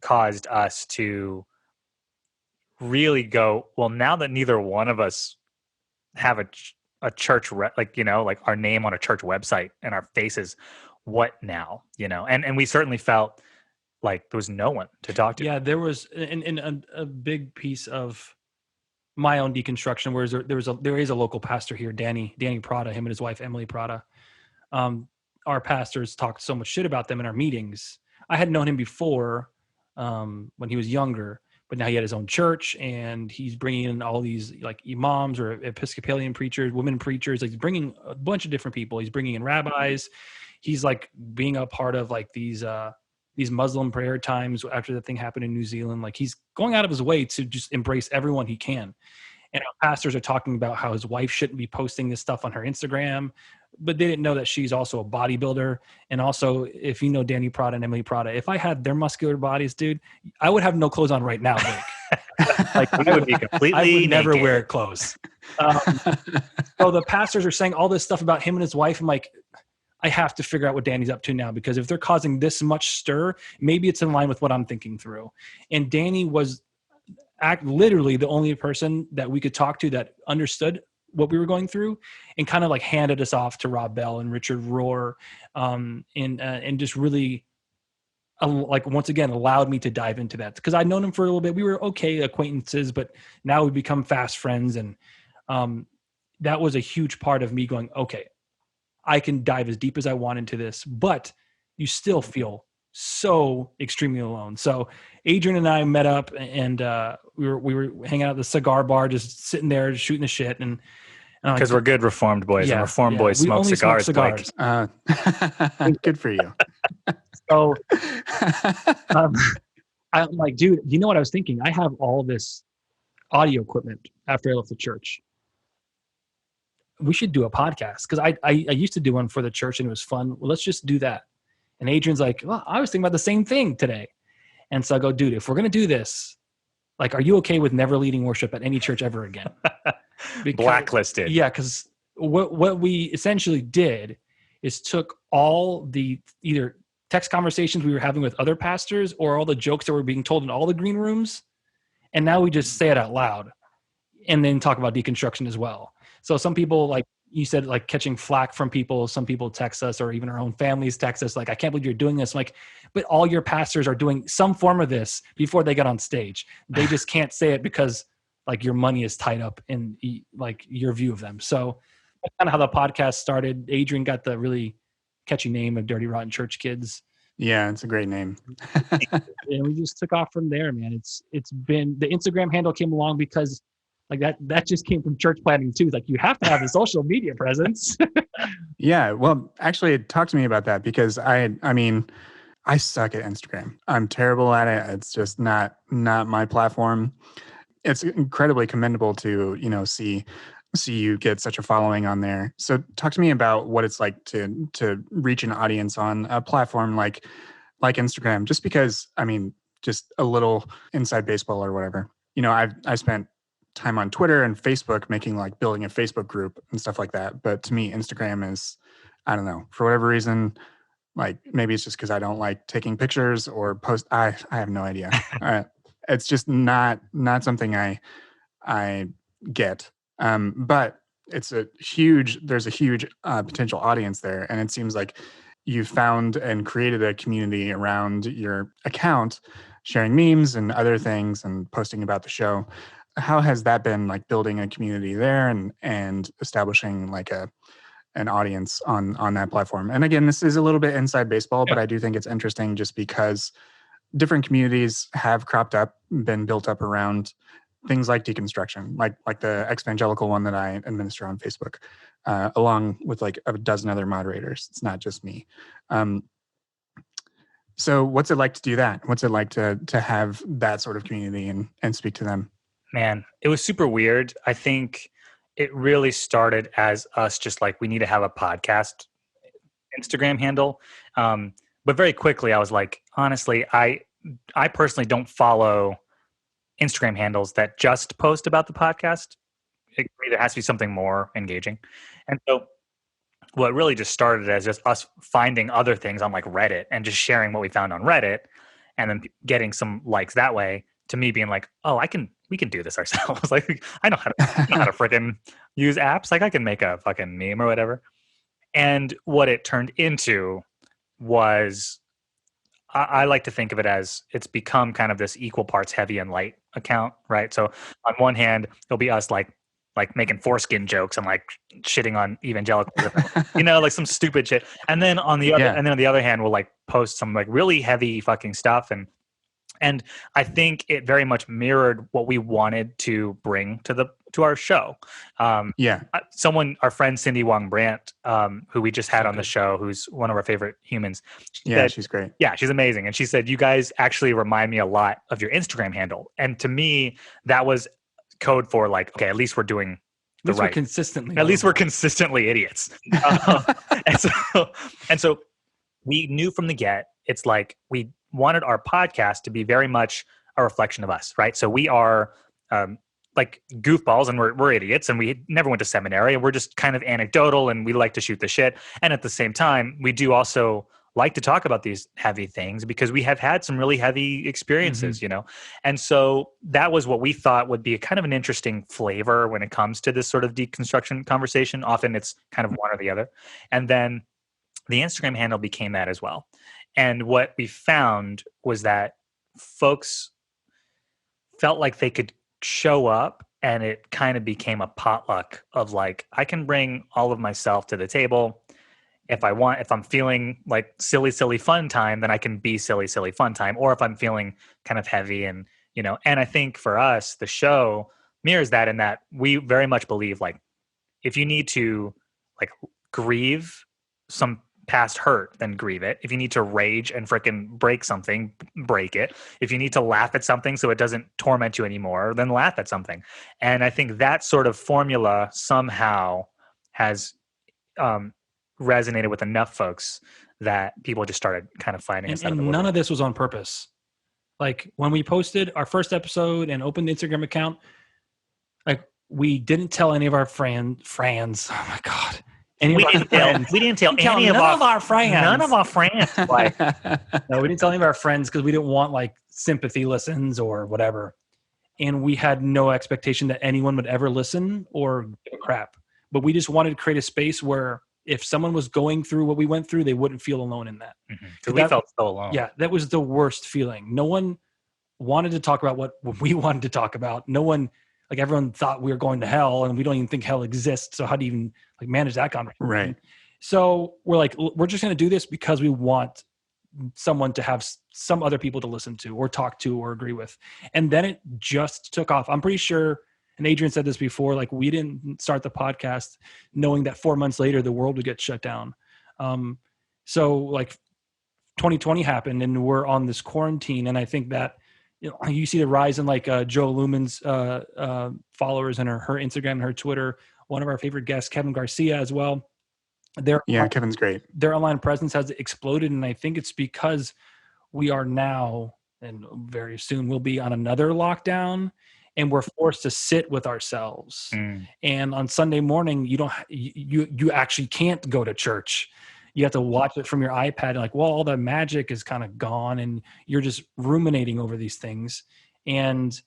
S2: caused us to really go, well, now that neither one of us have a church our name on a church website and our faces, what now? And we certainly felt like there was no one to talk to.
S3: Yeah, there was a big piece of my own deconstruction, whereas there is a local pastor here, Danny Prada, him and his wife Emily Prada. Our pastors talked so much shit about them in our meetings. I had known him before when he was younger, but now he had his own church, and he's bringing in all these imams or Episcopalian preachers, women preachers. He's bringing a bunch of different people. He's bringing in rabbis. he's like being a part of like these Muslim prayer times after the thing happened in New Zealand. Like he's going out of his way to just embrace everyone he can. And our pastors are talking about how his wife shouldn't be posting this stuff on her Instagram, but they didn't know that she's also a bodybuilder. And also, if you know Danny Prada and Emily Prada, if I had their muscular bodies, dude, I would have no clothes on right now.
S2: Like I would be completely
S3: I would never
S2: naked.
S3: wear clothes. So the pastors are saying all this stuff about him and his wife. I'm like, I have to figure out what Danny's up to now, because if they're causing this much stir, maybe it's in line with what I'm thinking through. And Danny was literally the only person that we could talk to that understood what we were going through, and kind of like handed us off to Rob Bell and Richard Rohr, and just really like once again allowed me to dive into that, because I'd known him for a little bit. We were okay acquaintances, but now we've become fast friends, and that was a huge part of me going, okay, I can dive as deep as I want into this, but you still feel so extremely alone. So Adrian and I met up, and we were hanging out at the cigar bar, just sitting there shooting the shit, and
S2: because we're good Reformed boys, and Reformed boys
S3: we
S2: smoke
S3: only
S2: cigars.
S3: Smoke cigars.
S1: Good for you.
S3: So I'm like, dude, you know what I was thinking? I have all this audio equipment after I left the church. We should do a podcast, because I used to do one for the church and it was fun. Well, let's just do that. And Adrian's like, well, I was thinking about the same thing today. And so I go, dude, if we're going to do this, like, are you okay with never leading worship at any church ever again?
S2: Blacklisted.
S3: Yeah, because what we essentially did is took all the either text conversations we were having with other pastors or all the jokes that were being told in all the green rooms, and now we just say it out loud and then talk about deconstruction as well. So some people, like you said, like catching flack from people, some people text us, or even our own families text us like, I can't believe you're doing this. I'm like, but all your pastors are doing some form of this before they get on stage. They just can't say it because like your money is tied up in like your view of them. So that's kind of how the podcast started. Adrian got the really catchy name of Dirty Rotten Church Kids.
S1: Yeah, it's a great name.
S3: And we just took off from there, man. It's been, the Instagram handle came along because like that just came from church planning too. It's like, you have to have a social media presence.
S1: Yeah. Well, actually talk to me about that, because I mean, I suck at Instagram. I'm terrible at it. It's just not my platform. It's incredibly commendable to, see you get such a following on there. So talk to me about what it's like to reach an audience on a platform like Instagram, just because, I mean, just a little inside baseball or whatever. I spent time on Twitter and Facebook building a Facebook group and stuff like that. But to me, Instagram is, I don't know, for whatever reason, like maybe it's just because I don't like taking pictures or post. I have no idea. It's just not something I get. But there's a huge potential audience there. And it seems like you found and created a community around your account, sharing memes and other things and posting about the show. How has that been, like building a community there and establishing like an audience on that platform? And again, this is a little bit inside baseball, but I do think it's interesting just because different communities have cropped up, been built up around things like deconstruction, like the ex-evangelical one that I administer on Facebook, along with like a dozen other moderators. It's not just me. So what's it like to do that? What's it like to have that sort of community and speak to them?
S2: Man, it was super weird. I think it really started as us just like, we need to have a podcast Instagram handle. But very quickly I was like, honestly, I personally don't follow Instagram handles that just post about the podcast. There has to be something more engaging. And so what really just started as just us finding other things on like Reddit and just sharing what we found on Reddit and then getting some likes that way, to me being like, oh, we can do this ourselves. Like, I know how to freaking use apps. Like, I can make a fucking meme or whatever. And what it turned into was, I like to think of it as it's become kind of this equal parts heavy and light account, right? So on one hand, it'll be us like making foreskin jokes and like shitting on evangelicals, like some stupid shit. And then on the other hand, we'll like post some like really heavy fucking stuff. And I think it very much mirrored what we wanted to bring to to our show. Our friend Cindy Wong Brandt, who we just had on the show, who's one of our favorite humans.
S1: She's great.
S2: Yeah, she's amazing. And she said, you guys actually remind me a lot of your Instagram handle. And to me, that was code for like, okay, at least we're doing the right. At least we're consistently idiots. And so we knew from the get, it's like we wanted our podcast to be very much a reflection of us, right? So we are like goofballs and we're idiots and we never went to seminary and we're just kind of anecdotal and we like to shoot the shit. And at the same time, we do also like to talk about these heavy things because we have had some really heavy experiences, you know? And so that was what we thought would be a kind of an interesting flavor when it comes to this sort of deconstruction conversation. Often it's kind of one or the other. And then the Instagram handle became that as well. And what we found was that folks felt like they could show up and it kind of became a potluck of like, I can bring all of myself to the table. If I'm feeling like silly fun time, then I can be silly fun time. Or if I'm feeling kind of heavy and, you know, and I think for us, the show mirrors that in that we very much believe like, if you need to like grieve some past hurt, then grieve it. If you need to rage and frickin' break something, break it. If you need to laugh at something so it doesn't torment you anymore, then laugh at something. And I think that sort of formula somehow has resonated with enough folks that people just started kind of finding us.
S3: And none of this was on purpose. Like when we posted our first episode and opened the Instagram account, like we didn't tell any of our friends. Oh my God.
S2: We didn't tell any of our friends. None of our friends. Like,
S3: no, we didn't tell any of our friends because we didn't want like sympathy listens or whatever. And we had no expectation that anyone would ever listen or give a crap. But we just wanted to create a space where if someone was going through what we went through, they wouldn't feel alone in that.
S2: Because we felt so alone.
S3: Yeah, that was the worst feeling. No one wanted to talk about what we wanted to talk about. No one, like everyone thought we were going to hell and we don't even think hell exists. So how do you even like manage that conversation?
S1: Right.
S3: So we're like, we're just going to do this because we want someone to have some other people to listen to or talk to or agree with. And then it just took off. I'm pretty sure, and Adrian said this before, like we didn't start the podcast knowing that 4 months later, the world would get shut down. So like 2020 happened and we're on this quarantine. And I think that, you know, you see the rise in like Joe Lumen's followers and her Instagram and her Twitter. One of our favorite guests, Kevin Garcia as well.
S1: Kevin's great.
S3: Their online presence has exploded. And I think it's because we are now, and very soon we'll be on another lockdown and we're forced to sit with ourselves. And on Sunday morning, you actually can't go to church. You have to watch it from your iPad and like, well, all the magic is kind of gone and you're just ruminating over these things. And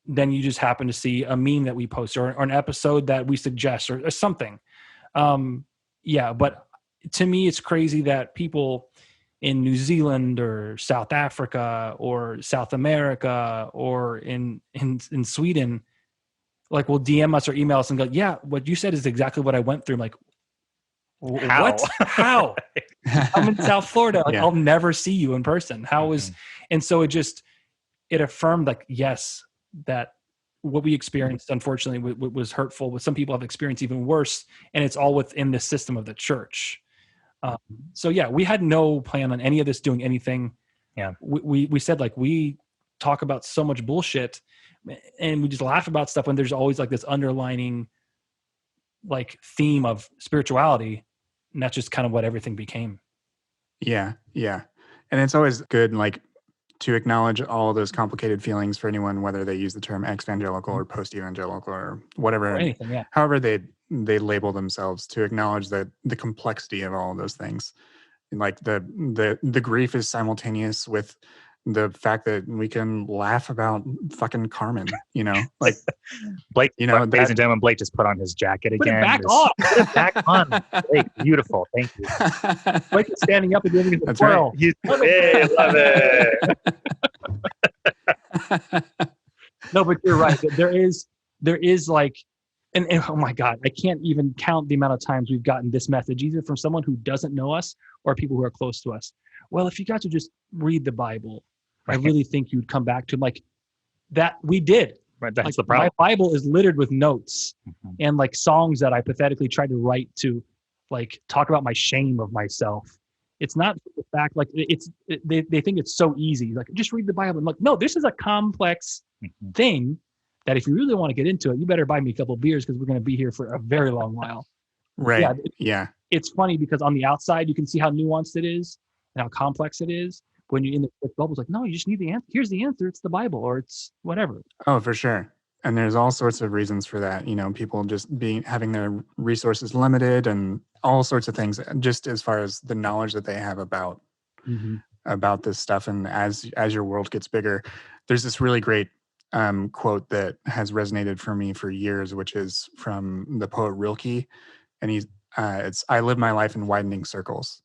S3: then you just happen to see a meme that we post or an episode that we suggest or something. But to me, it's crazy that people in New Zealand or South Africa or South America or in Sweden, like will DM us or email us and go, yeah, what you said is exactly what I went through. I'm like, what? How? I'm in South Florida. Like, I'll never see you in person. And so it affirmed like, yes, that what we experienced, unfortunately, was hurtful, but some people have experienced even worse. And it's all within the system of the church. We had no plan on any of this doing anything.
S2: Yeah.
S3: We said like, we talk about so much bullshit and we just laugh about stuff when there's always like this underlining like theme of spirituality. And that's just kind of what everything became.
S1: Yeah. Yeah. And it's always good, like, to acknowledge all those complicated feelings for anyone, whether they use the term ex-evangelical or post-evangelical or whatever,
S3: or anything,
S1: however they label themselves, to acknowledge the complexity of all of those things. Like the grief is simultaneous with the fact that we can laugh about fucking Carmen, you know, like
S2: Blake, you know, ladies and gentlemen, Blake just put on his jacket again. Put it back on. Blake, beautiful. Thank you.
S3: Blake is standing up and giving it a
S1: That's
S3: twirl.
S1: right.
S2: Love it.
S3: No, but you're right. There is like, and oh my God, I can't even count the amount of times we've gotten this message, either from someone who doesn't know us or people who are close to us. Well, if you got to just read the Bible, I really think you'd come back to like that. We did.
S2: Right. That's
S3: like,
S2: the problem.
S3: My Bible is littered with notes and like songs that I pathetically tried to write to like talk about my shame of myself. It's not the fact like they think it's so easy. Like just read the Bible. I'm like, no, this is a complex thing that if you really want to get into it, you better buy me a couple of beers because we're going to be here for a very long while.
S1: Right. Yeah.
S3: It's funny because on the outside you can see how nuanced it is and how complex it is. When you're in the bubble, it's like, no, you just need the answer. Here's the answer. It's the Bible or it's whatever.
S1: Oh, for sure. And there's all sorts of reasons for that. People just having their resources limited and all sorts of things, just as far as the knowledge that they have about this stuff. And as your world gets bigger, there's this really great quote that has resonated for me for years, which is from the poet Rilke. And it's, I live my life in widening circles.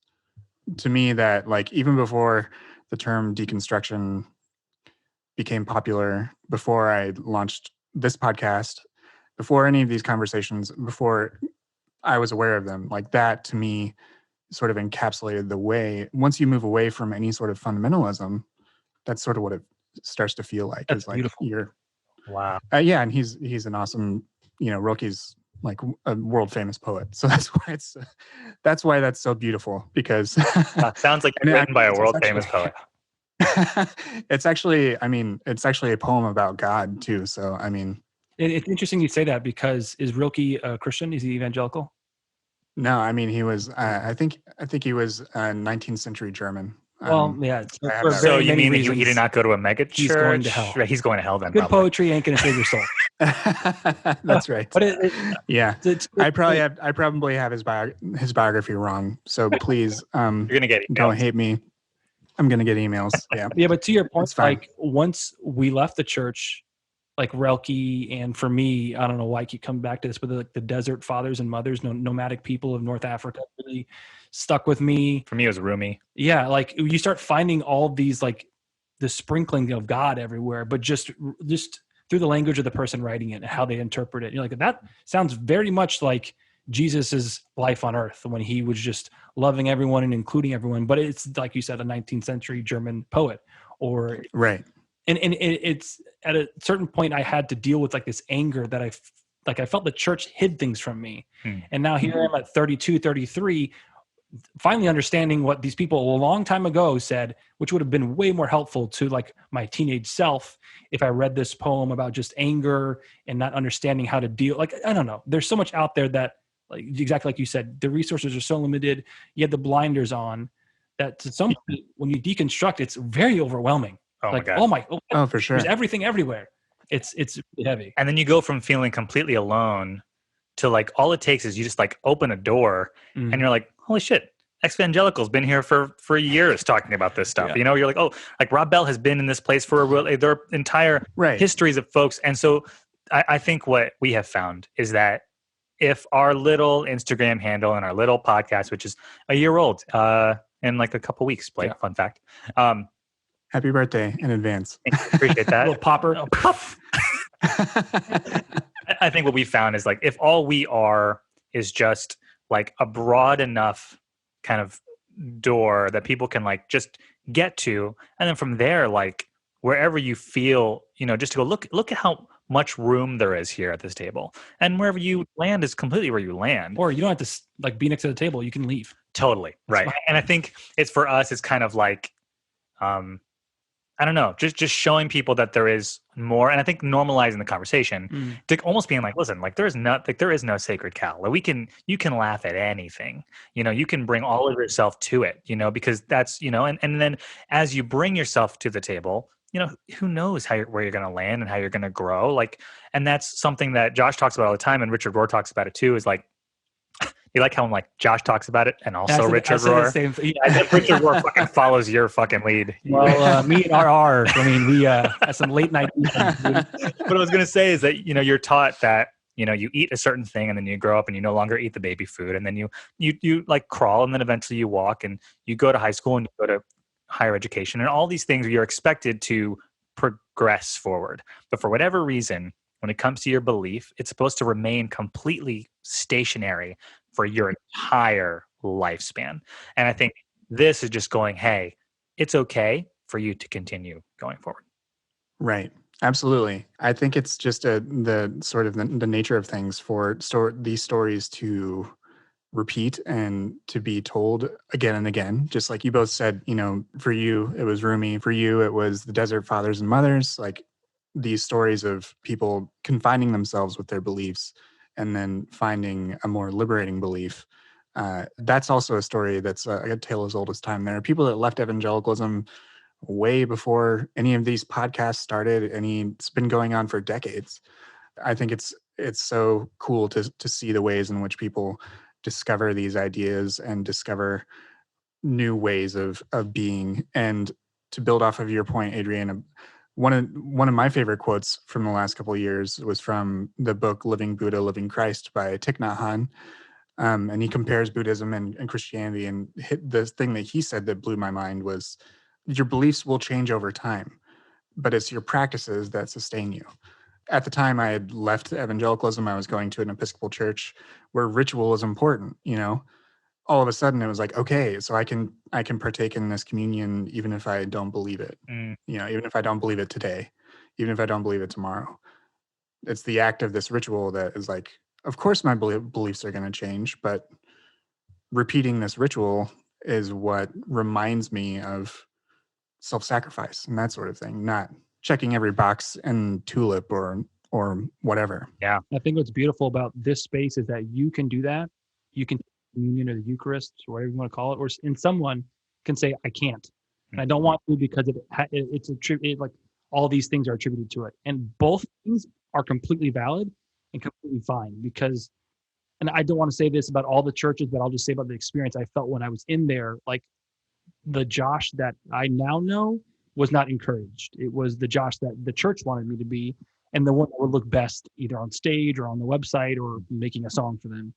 S1: To me, that like even before the term deconstruction became popular, before I launched this podcast, before any of these conversations, before I was aware of them, like that to me sort of encapsulated the way, once you move away from any sort of fundamentalism, that's sort of what it starts to feel like.
S3: That's
S1: is like
S3: beautiful.
S2: Wow.
S1: Yeah. And he's an awesome, Rilke's like a world famous poet. So that's why that's so beautiful, because
S2: sounds like written by a world famous poet.
S1: It's actually a poem about God too. So,
S3: it's interesting you say that because is Rilke a Christian? Is he evangelical?
S1: No, he was, I think he was 19th century German.
S3: Well, yeah.
S2: So you mean he did not go to a mega church?
S3: He's going to hell.
S2: Right, he's going to hell then.
S3: Good poetry ain't going to save your soul.
S1: That's right.
S3: But
S1: I probably have his biography wrong. So please,
S2: you're gonna get emails.
S1: Don't hate me. I'm gonna get emails. Yeah.
S3: Yeah, but to your point, like once we left the church, like Rilke, and for me, I don't know why I keep coming back to this, but like the desert fathers and mothers, nomadic people of North Africa really stuck with me.
S2: For me, it was Rumi.
S3: Yeah, like you start finding all these like the sprinkling of God everywhere, but just through the language of the person writing it and how they interpret it. You're like, that sounds very much like Jesus's life on earth when he was just loving everyone and including everyone. But it's like you said, a 19th century German poet, or
S1: right.
S3: And it's at a certain point I had to deal with like this anger that I felt the church hid things from me. And now here I am at 32, 33, finally understanding what these people a long time ago said, which would have been way more helpful to like my teenage self if I read this poem about just anger and not understanding how to deal. Like, I don't know. There's so much out there that, like exactly like you said, the resources are so limited. You have the blinders on that to some point, when you deconstruct, it's very overwhelming.
S2: Oh
S3: like,
S2: my God.
S3: Oh,
S1: for sure.
S3: There's everything everywhere. It's really heavy.
S2: And then you go from feeling completely alone to like, all it takes is you just like open a door and you're like, holy shit, ex-evangelical's been here for years talking about this stuff.
S3: Yeah.
S2: You're like, oh, like Rob Bell has been in this place for their entire histories of folks. And so I think what we have found is that if our little Instagram handle and our little podcast, which is a year old in like a couple weeks, Blake, fun fact.
S1: Happy birthday in advance.
S2: Appreciate that.
S3: A little popper.
S2: I think what we found is like, if all we are is just like a broad enough kind of door that people can like just get to, and then from there, like wherever you feel, just to go look at how much room there is here at this table, and wherever you land is completely where you land.
S3: Or you don't have to like be next to the table. You can leave.
S2: Totally. Right. And I think it's for us, it's kind of like, I don't know, just showing people that there is more, and I think normalizing the conversation to almost being like, listen, like there is no sacred cow. Like you can laugh at anything, you can bring all of yourself to it, because that's, and then as you bring yourself to the table, who knows where you're going to land and how you're going to grow. Like, and that's something that Josh talks about all the time. And Richard Rohr talks about it too, is like, you like how like Josh talks about it, and also Richard Rohr. Richard Rohr fucking follows your fucking lead.
S3: Well, me and RR. I mean, we had some late night.
S2: What I was gonna say is that you're taught that you eat a certain thing, and then you grow up and you no longer eat the baby food, and then you like crawl, and then eventually you walk, and you go to high school and you go to higher education, and all these things you're expected to progress forward. But for whatever reason, when it comes to your belief, it's supposed to remain completely stationary for your entire lifespan. And I think this is just going, hey, it's okay for you to continue going forward.
S1: Right. Absolutely. I think it's just the sort of the nature of things for these stories to repeat and to be told again and again. Just like you both said, for you, it was Rumi. For you, it was the Desert Fathers and Mothers. Like these stories of people confining themselves with their beliefs and then finding a more liberating belief. That's also a story that's a tale as old as time. There are people that left evangelicalism way before any of these podcasts started. It's been going on for decades. I think it's so cool to see the ways in which people discover these ideas and discover new ways of being. And to build off of your point, Adrian, one of my favorite quotes from the last couple of years was from the book Living Buddha, Living Christ by Thich Nhat Hanh. And he compares Buddhism and Christianity, and the thing that he said that blew my mind was your beliefs will change over time, but it's your practices that sustain you. At the time I had left evangelicalism, I was going to an Episcopal church where ritual is important, all of a sudden it was like, okay, so I can partake in this communion even if I don't believe it. Even if I don't believe it today, even if I don't believe it tomorrow. It's the act of this ritual that is like, of course my beliefs are going to change, but repeating this ritual is what reminds me of self-sacrifice and that sort of thing, not checking every box in Tulip or whatever.
S2: Yeah.
S3: I think what's beautiful about this space is that you can do that. You can communion or the Eucharist or whatever you want to call it, and someone can say, I can't. And I don't want to because it's like all these things are attributed to it. And both things are completely valid and completely fine because, and I don't want to say this about all the churches, but I'll just say about the experience I felt when I was in there. Like the Josh that I now know was not encouraged. It was the Josh that the church wanted me to be, and the one that would look best either on stage or on the website or making a song for them.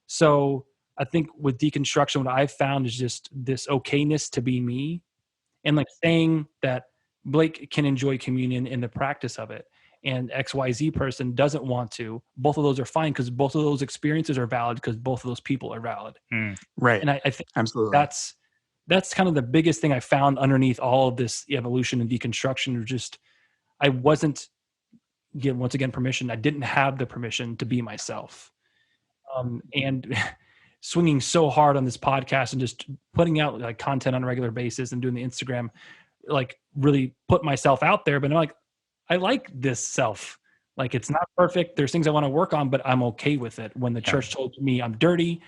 S3: So I think with deconstruction, what I've found is just this okayness to be me, and like saying that Blake can enjoy communion in the practice of it, and XYZ person doesn't want to. Both of those are fine because both of those experiences are valid because both of those people are valid.
S1: Right.
S3: And I think
S1: absolutely
S3: that's kind of the biggest thing I found underneath all of this evolution and deconstruction. Just I wasn't given, once again, permission. I didn't have the permission to be myself. And swinging so hard on this podcast and just putting out like content on a regular basis and doing the Instagram, like really put myself out there. But I'm like, I like this self. Like it's not perfect. There's things I want to work on, but I'm okay with it. When the church told me I'm dirty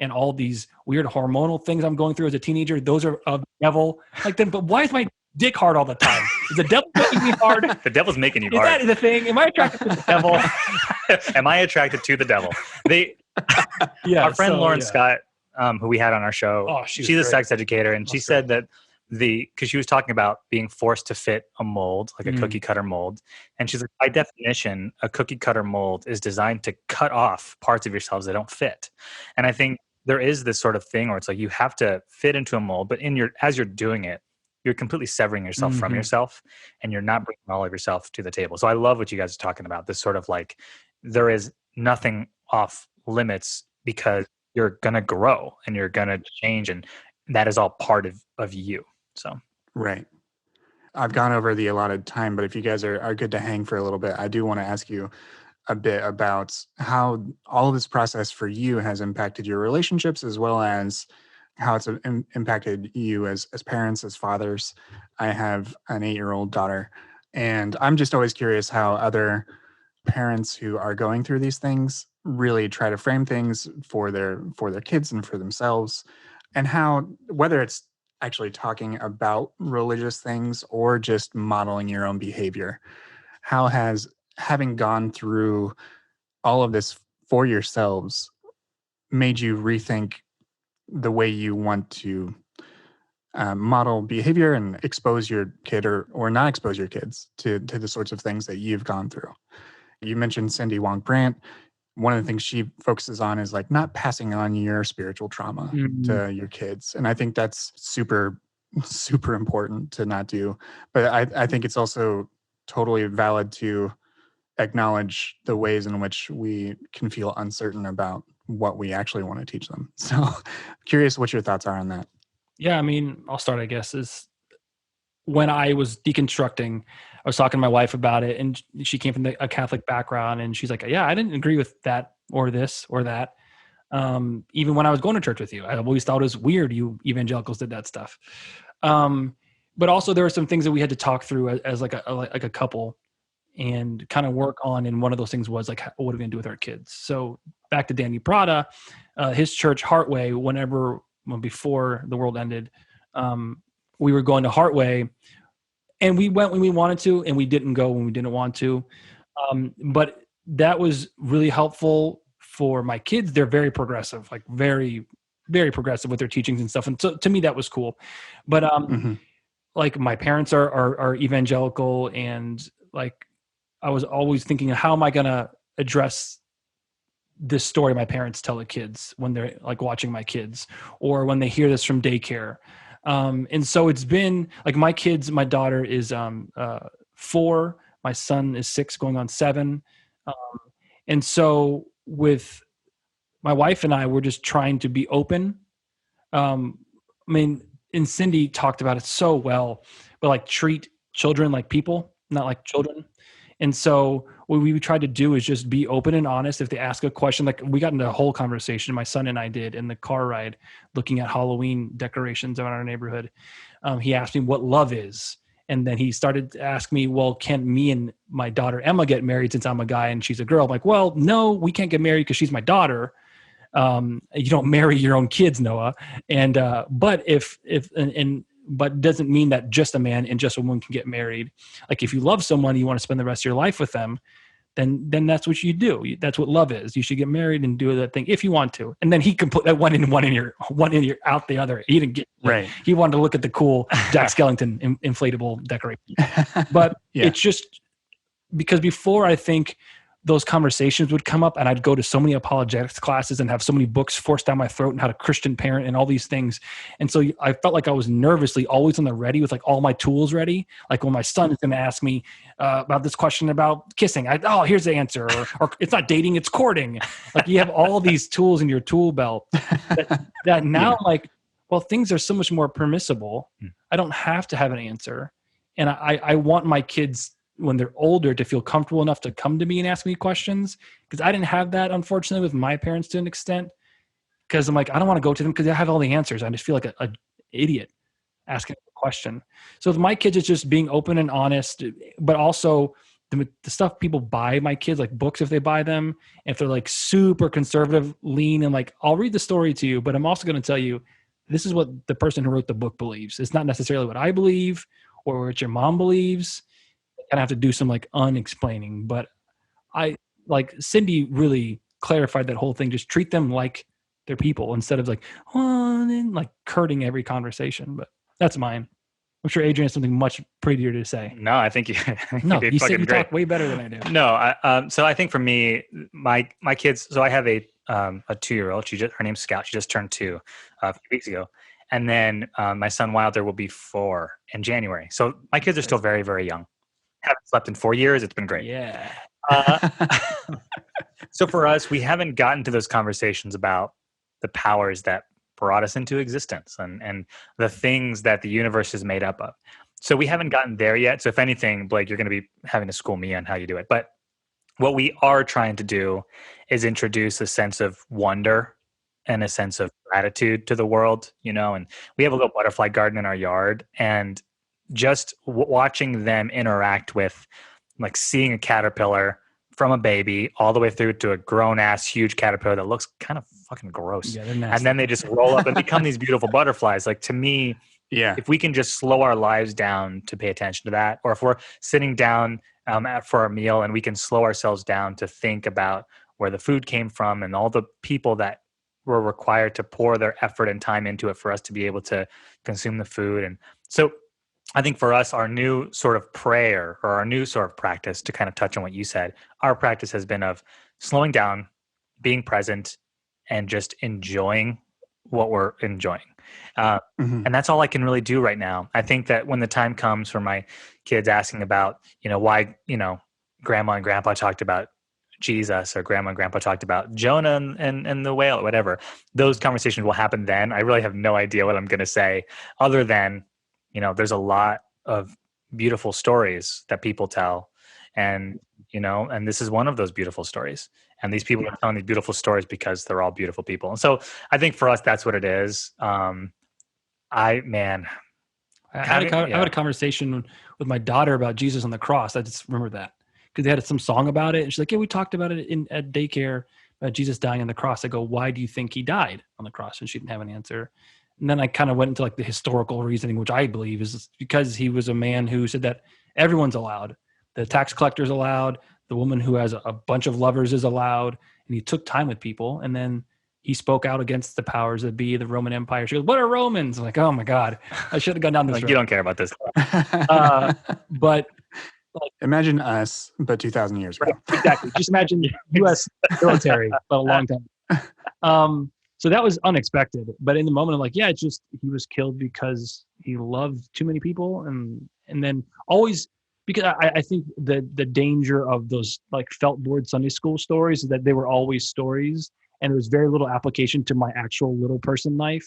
S3: and all these weird hormonal things I'm going through as a teenager, those are of the devil. Like then, but why is my dick hard all the time? Is the devil making me hard?
S2: The devil's making you hard.
S3: Is that the thing? Am I attracted to the devil?
S2: Am I attracted to the devil? Our friend Lauren Scott, who we had on our show, she's a sex educator, and she said that because she was talking about being forced to fit a mold, like a cookie cutter mold. And she's like, by definition, a cookie cutter mold is designed to cut off parts of yourselves that don't fit. And I think there is this sort of thing where it's like you have to fit into a mold, but as you're doing it, you're completely severing yourself from yourself, and you're not bringing all of yourself to the table. So I love what you guys are talking about. This sort of like, there is nothing off limits because you're going to grow and you're going to change, and that is all part of you. So,
S1: right. I've gone over the allotted time, but if you guys are good to hang for a little bit, I do want to ask you a bit about how all of this process for you has impacted your relationships, as well as how it's impacted you as parents, as fathers. I have an 8-year-old daughter, and I'm just always curious how other parents who are going through these things really try to frame things for their kids and for themselves, and how, whether it's actually talking about religious things or just modeling your own behavior, how has having gone through all of this for yourselves made you rethink the way you want to model behavior and expose your kid or not expose your kids to the sorts of things that you've gone through? You mentioned Cindy Wong Brandt. One of the things she focuses on is like not passing on your spiritual trauma to your kids. And I think that's super, super important to not do. But I think it's also totally valid to acknowledge the ways in which we can feel uncertain about what we actually want to teach them. So curious what your thoughts are on that.
S3: Yeah, I mean, I'll start, I guess, is when I was deconstructing, I was talking to my wife about it, and she came from a Catholic background, and she's like, yeah, I didn't agree with that or this or that. Even when I was going to church with you, I always thought it was weird you evangelicals did that stuff. But also there were some things that we had to talk through as like a couple and kind of work on. And one of those things was like, what are we gonna do with our kids? So back to Danny Prada, his church Heartway, before the world ended, we were going to Heartway, and we went when we wanted to, and we didn't go when we didn't want to. But that was really helpful for my kids. They're very progressive, like very, very progressive with their teachings and stuff. And so to me, that was cool. But like my parents are evangelical, and like I was always thinking, how am I going to address this story my parents tell the kids when they're like watching my kids, or when they hear this from daycare. And so it's been like my daughter is 4, my son is 6 going on 7. And so with my wife and I, we're just trying to be open. I mean, and Cindy talked about it so well, but like treat children like people, not like children. And so what we tried to do is just be open and honest. If they ask a question, like we got into a whole conversation, my son and I did in the car ride, looking at Halloween decorations around our neighborhood. He asked me what love is. And then he started to ask me, well, can me and my daughter Emma get married since I'm a guy and she's a girl? I'm like, well, no, we can't get married because she's my daughter. You don't marry your own kids, Noah. And but but doesn't mean that just a man and just a woman can get married. Like if you love someone, you want to spend the rest of your life with them, then that's what you do. That's what love is. You should get married and do that thing if you want to. And then he can put that one in your out the other. He didn't get right. He wanted to look at the cool Jack Skellington inflatable decoration. But it's just because before, I think those conversations would come up, and I'd go to so many apologetics classes and have so many books forced down my throat and how to Christian parent and all these things. And so I felt like I was nervously always on the ready with like all my tools ready. Like when my son is going to ask me about this question about kissing, here's the answer. Or it's not dating, it's courting. Like you have all these tools in your tool belt that now I'm like, well, things are so much more permissible. I don't have to have an answer. And I want my kids, when they're older, to feel comfortable enough to come to me and ask me questions. Because I didn't have that, unfortunately, with my parents to an extent. Because I'm like, I don't want to go to them because they have all the answers. I just feel like an idiot asking a question. So with my kids, it's just being open and honest, but also the stuff people buy my kids, like books, if they buy them, if they're like super conservative, lean, and like, I'll read the story to you, but I'm also going to tell you, this is what the person who wrote the book believes. It's not necessarily what I believe or what your mom believes. I have to do some like unexplaining, but I like Cindy really clarified that whole thing. Just treat them like they're people instead of like, and then like curting every conversation. But that's mine. I'm sure Adrian has something much prettier to say.
S2: No, I think you
S3: talk way better than I do.
S2: No, so I think for me, my kids. So I have a 2-year-old. Her name's Scout. She just turned 2 a few weeks ago, and then my son Wilder will be 4 in January. So my kids are still very, very young. Haven't slept in 4 years. It's been great.
S3: Yeah.
S2: So for us, we haven't gotten to those conversations about the powers that brought us into existence and the things that the universe is made up of. So we haven't gotten there yet. So if anything, Blake, you're going to be having to school me on how you do it. But what we are trying to do is introduce a sense of wonder and a sense of gratitude to the world, and we have a little butterfly garden in our yard, and just watching them interact with, like, seeing a caterpillar from a baby all the way through to a grown-ass huge caterpillar that looks kind of fucking gross.
S3: Yeah, they're nasty.
S2: And then they just roll up and become these beautiful butterflies. Like, to me, if we can just slow our lives down to pay attention to that, or if we're sitting down for our meal and we can slow ourselves down to think about where the food came from and all the people that were required to pour their effort and time into it for us to be able to consume the food. And so I think for us, our new sort of prayer or our new sort of practice, to kind of touch on what you said, our practice has been of slowing down, being present, and just enjoying what we're enjoying. And that's all I can really do right now. I think that when the time comes for my kids asking about, why, grandma and grandpa talked about Jesus, or grandma and grandpa talked about Jonah and the whale, or whatever, those conversations will happen then. I really have no idea what I'm going to say other than, there's a lot of beautiful stories that people tell. And, and this is one of those beautiful stories. And these people are telling these beautiful stories because they're all beautiful people. And so I think for us, that's what it is. I
S3: had a conversation with my daughter about Jesus on the cross. I just remember that because they had some song about it. And she's like, yeah, we talked about it at daycare about Jesus dying on the cross. I go, why do you think he died on the cross? And she didn't have an answer. And then I kind of went into like the historical reasoning, which I believe is because he was a man who said that everyone's allowed. The tax collector's allowed. The woman who has a bunch of lovers is allowed. And he took time with people. And then he spoke out against the powers that be, the Roman Empire. She goes, what are Romans? I'm like, oh my God, I should have gone down this road.
S2: You don't care about this.
S3: But
S1: imagine us, but 2,000 years ago.
S3: Right, exactly. Just imagine the U.S. military, but a long time. So that was unexpected. But in the moment, I'm like, yeah, it's just he was killed because he loved too many people. And then always, because I think the danger of those like felt board Sunday school stories is that they were always stories. And there was very little application to my actual little person life.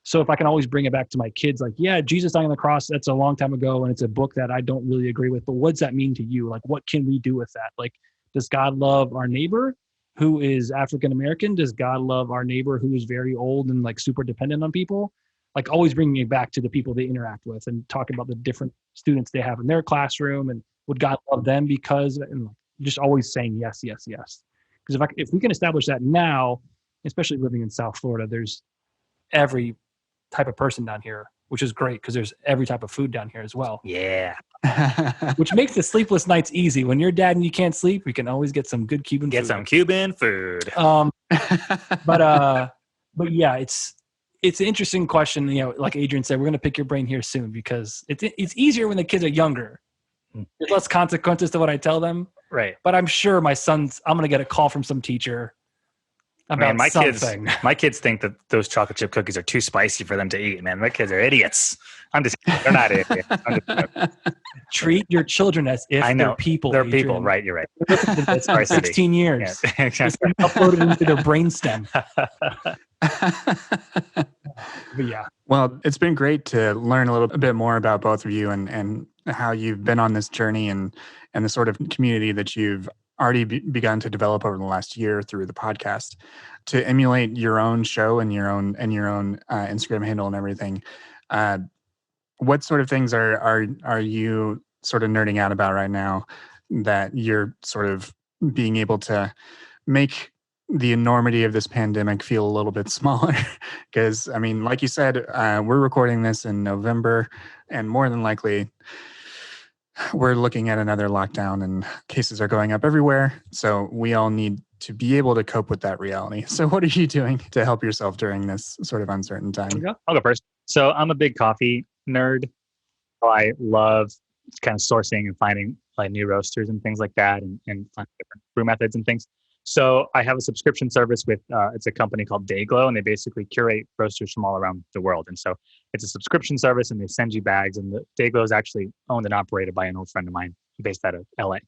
S3: So if I can always bring it back to my kids, like, yeah, Jesus dying on the cross, that's a long time ago. And it's a book that I don't really agree with. But what does that mean to you? Like, what can we do with that? Like, does God love our neighbor who is African-American? Does God love our neighbor who is very old and like super dependent on people? Like always bringing it back to the people they interact with and talking about the different students they have in their classroom and would God love them because, and just always saying yes, yes, yes. Because if we can establish that now, especially living in South Florida, there's every type of person down here, which is great because there's every type of food down here as well.
S2: Yeah.
S3: Which makes the sleepless nights easy. When you're dad and you can't sleep, we can always get some good Cuban food.
S2: Get some Cuban food.
S3: But yeah, it's an interesting question. Like Adrian said, we're going to pick your brain here soon because it's easier when the kids are younger. There's less consequences to what I tell them.
S2: Right.
S3: But I'm sure I'm going to get a call from some teacher about something.
S2: My kids think that those chocolate chip cookies are too spicy for them to eat, man. My kids are idiots. They're not idiots.
S3: Treat your children as if they're people.
S2: They're
S3: Adrian.
S2: People, right? You're right.
S3: It's 16 years. Yeah. It's been uploaded into their brainstem. But yeah.
S1: Well, it's been great to learn a little bit more about both of you and how you've been on this journey and the sort of community that you've already begun to develop over the last year through the podcast to emulate your own show and your own Instagram handle and everything. What sort of things are you sort of nerding out about right now that you're sort of being able to make the enormity of this pandemic feel a little bit smaller? Because, I mean, like you said, we're recording this in November, and more than likely, we're looking at another lockdown and cases are going up everywhere. So we all need to be able to cope with that reality. So what are you doing to help yourself during this sort of uncertain time?
S2: I'll go first. So I'm a big coffee nerd. I love kind of sourcing and finding like new roasters and things like that and finding different brew methods and things. So I have a subscription service with, it's a company called Dayglow, and they basically curate roasters from all around the world. And so it's a subscription service and they send you bags, and the Dayglow is actually owned and operated by an old friend of mine based out of LA.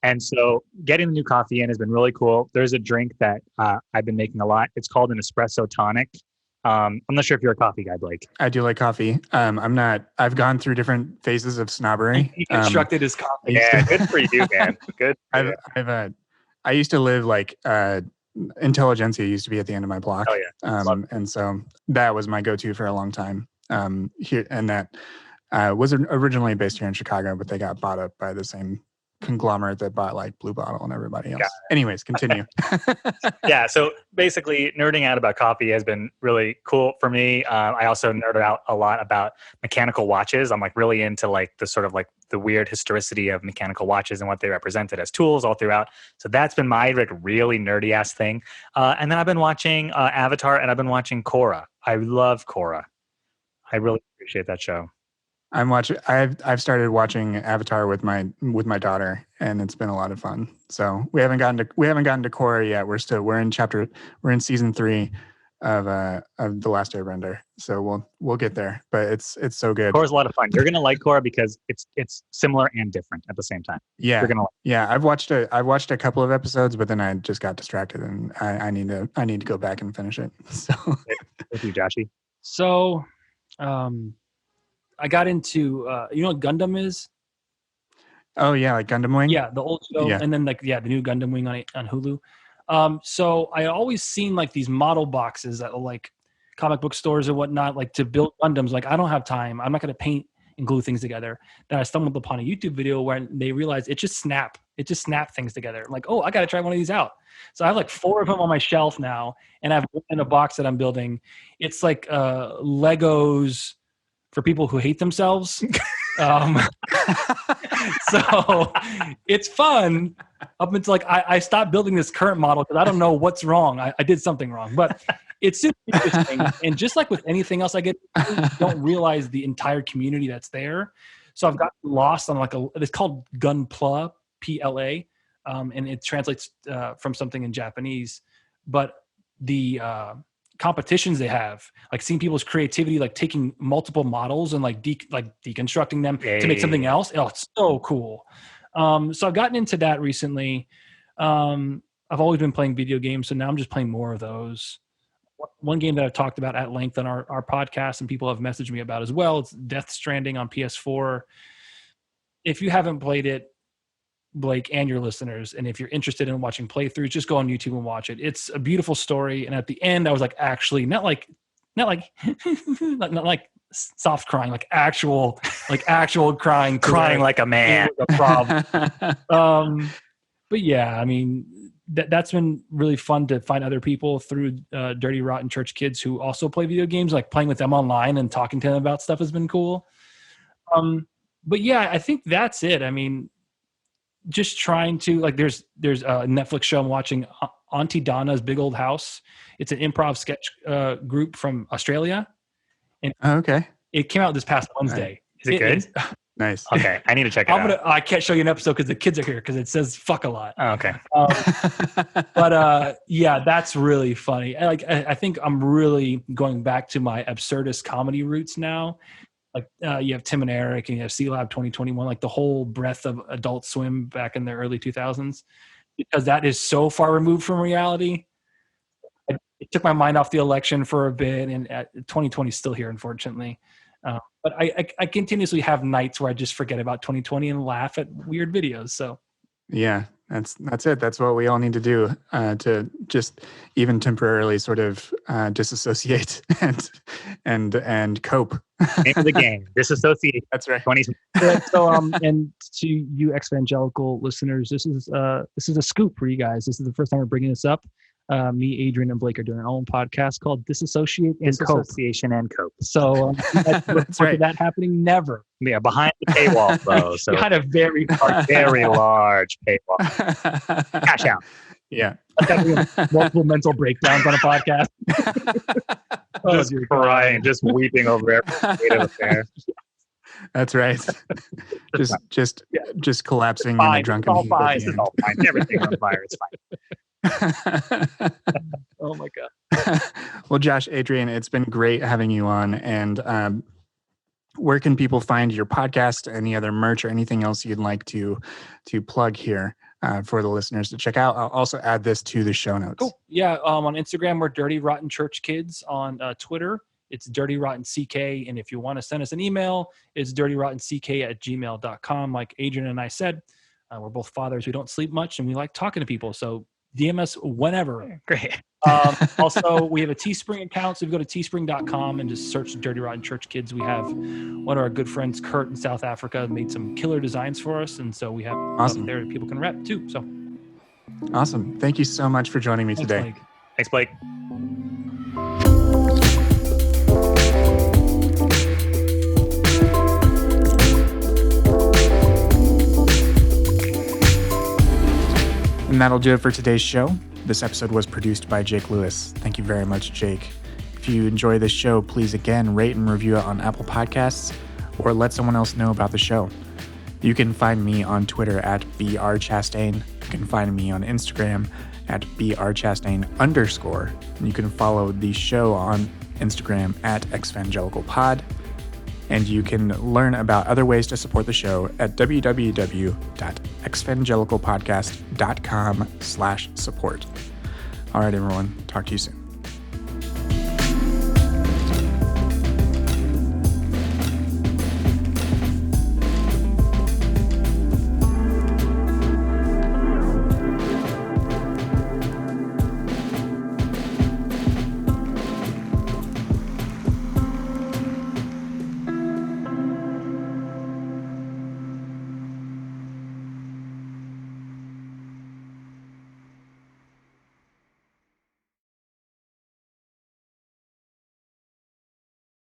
S2: And so getting the new coffee in has been really cool. There's a drink that I've been making a lot. It's called an espresso tonic. I'm not sure if you're a coffee guy, Blake.
S1: I do like coffee. I'm not. I've gone through different phases of snobbery.
S3: He constructed his coffee.
S2: Yeah, good for you, man. Good.
S1: I used to live like Intelligentsia used to be at the end of my block.
S2: Oh yeah.
S1: And so that was my go-to for a long time. Here, and that was originally based here in Chicago, but they got bought up by the same conglomerate that bought like Blue Bottle and everybody else. Anyways, continue.
S2: Yeah. So basically nerding out about coffee has been really cool for me. I also nerded out a lot about mechanical watches. I'm like really into like the sort of like the weird historicity of mechanical watches and what they represented as tools all throughout. So that's been my like really nerdy ass thing. And then I've been watching Avatar, and I've been watching Korra. I love Korra. I really appreciate that show.
S1: I've started watching Avatar with my daughter, and it's been a lot of fun. So we haven't gotten to Korra yet. We're in season 3 of The Last Airbender. So we'll get there. But it's so good.
S2: Korra's a lot of fun. You're gonna like Korra because it's similar and different at the same time.
S1: Yeah.
S2: You're gonna like it.
S1: Yeah. I've watched a couple of episodes, but then I just got distracted, and I need to go back and finish it. So
S2: with you, Joshy.
S3: So I got into you know what Gundam is?
S1: Oh yeah, like Gundam Wing.
S3: Yeah, the old show, and then the new Gundam Wing on Hulu. So I always seen like these model boxes at like comic book stores or whatnot, like to build Gundams. Like I don't have time. I'm not going to paint and glue things together. Then I stumbled upon a YouTube video where they realized it just snap things together. I'm like, oh, I got to try one of these out. So I have like 4 of them on my shelf now, and I have one in a box that I'm building. It's like Legos for people who hate themselves. So it's fun up until like I stopped building this current model because I don't know what's wrong. I did something wrong, but it's super interesting. And just like with anything else I get, I don't realize the entire community that's there. So I've gotten lost on it's called Gunpla, P-L-A, and it translates from something in Japanese. But the competitions they have, like seeing people's creativity, like taking multiple models and like deconstructing them to make something else. Oh, it's so cool. So I've gotten into that recently. I've always been playing video games, so now I'm just playing more of those. One game that I've talked about at length on our podcast and people have messaged me about as well, it's Death Stranding on PS4. If you haven't played it, Blake and your listeners, and if you're interested in watching playthroughs, just go on YouTube and watch it. It's a beautiful story, and at the end I was like, actually not like soft crying, like actual crying
S2: like a man.
S3: A problem. But yeah, I mean that's been really fun to find other people through Dirty Rotten Church Kids who also play video games. Like playing with them online and talking to them about stuff has been cool. But yeah, I think that's it. I mean, just trying to like there's a Netflix show I'm watching, Auntie Donna's Big Old House. It's an improv sketch group from Australia. And
S1: okay.
S3: It came out this past Wednesday.
S2: Is it good?
S1: Nice.
S2: Okay, I need to check it out.
S3: I can't show you an episode because the kids are here because it says fuck a lot.
S2: Oh, okay.
S3: But yeah, that's really funny. I think I'm really going back to my absurdist comedy roots now. Like you have Tim and Eric and you have C-Lab 2021, like the whole breadth of Adult Swim back in the early 2000s, because that is so far removed from reality. It took my mind off the election for a bit, and 2020 is still here, unfortunately. But I continuously have nights where I just forget about 2020 and laugh at weird videos. So
S1: yeah, that's it. That's what we all need to do to just even temporarily sort of disassociate and cope.
S2: Name of the game, disassociate.
S1: That's right.
S2: 20.
S3: So and to you evangelical listeners, this is a scoop for you guys. This is the first time we're bringing this up. Me, Adrian, and Blake are doing our own podcast called Disassociation and Cope. So that's right. That happening never.
S2: Yeah, behind the paywall, though. So
S3: behind a very
S2: large paywall. Cash out.
S1: Yeah.
S3: Multiple mental breakdowns on a podcast.
S2: Just crying, just weeping over every state of affair.
S1: That's right. just collapsing in a drunken heap.
S2: It's all fine. Everything's on fire. It's fine.
S3: Oh my God.
S1: Well, Josh, Adrian, it's been great having you on. And where can people find your podcast, any other merch or anything else you'd like to plug here for the listeners to check out? I'll also add this to the show notes.
S3: Cool. Yeah. On Instagram, we're Dirty Rotten Church Kids. On Twitter, it's Dirty Rotten CK. And if you want to send us an email, it's dirtyrottenck@gmail.com. Like Adrian and I said, we're both fathers who don't sleep much and we like talking to people. So DM us whenever.
S2: Great.
S3: Also, we have a Teespring account. So if you go to teespring.com and just search Dirty Rotten Church Kids, we have one of our good friends, Kurt in South Africa, made some killer designs for us. And so we have stuff there that people can rep too. So
S1: awesome. Thank you so much for joining me today.
S2: Thanks, Blake.
S1: And that'll do it for today's show. This episode was produced by Jake Lewis. Thank you very much, Jake. If you enjoy this show, please again rate and review it on Apple Podcasts or let someone else know about the show. You can find me on Twitter at brchastain. You can find me on Instagram at brchastain_. And you can follow the show on Instagram at exvangelicalpod. And you can learn about other ways to support the show at www.exvangelicalpodcast.com/support. All right, everyone. Talk to you soon.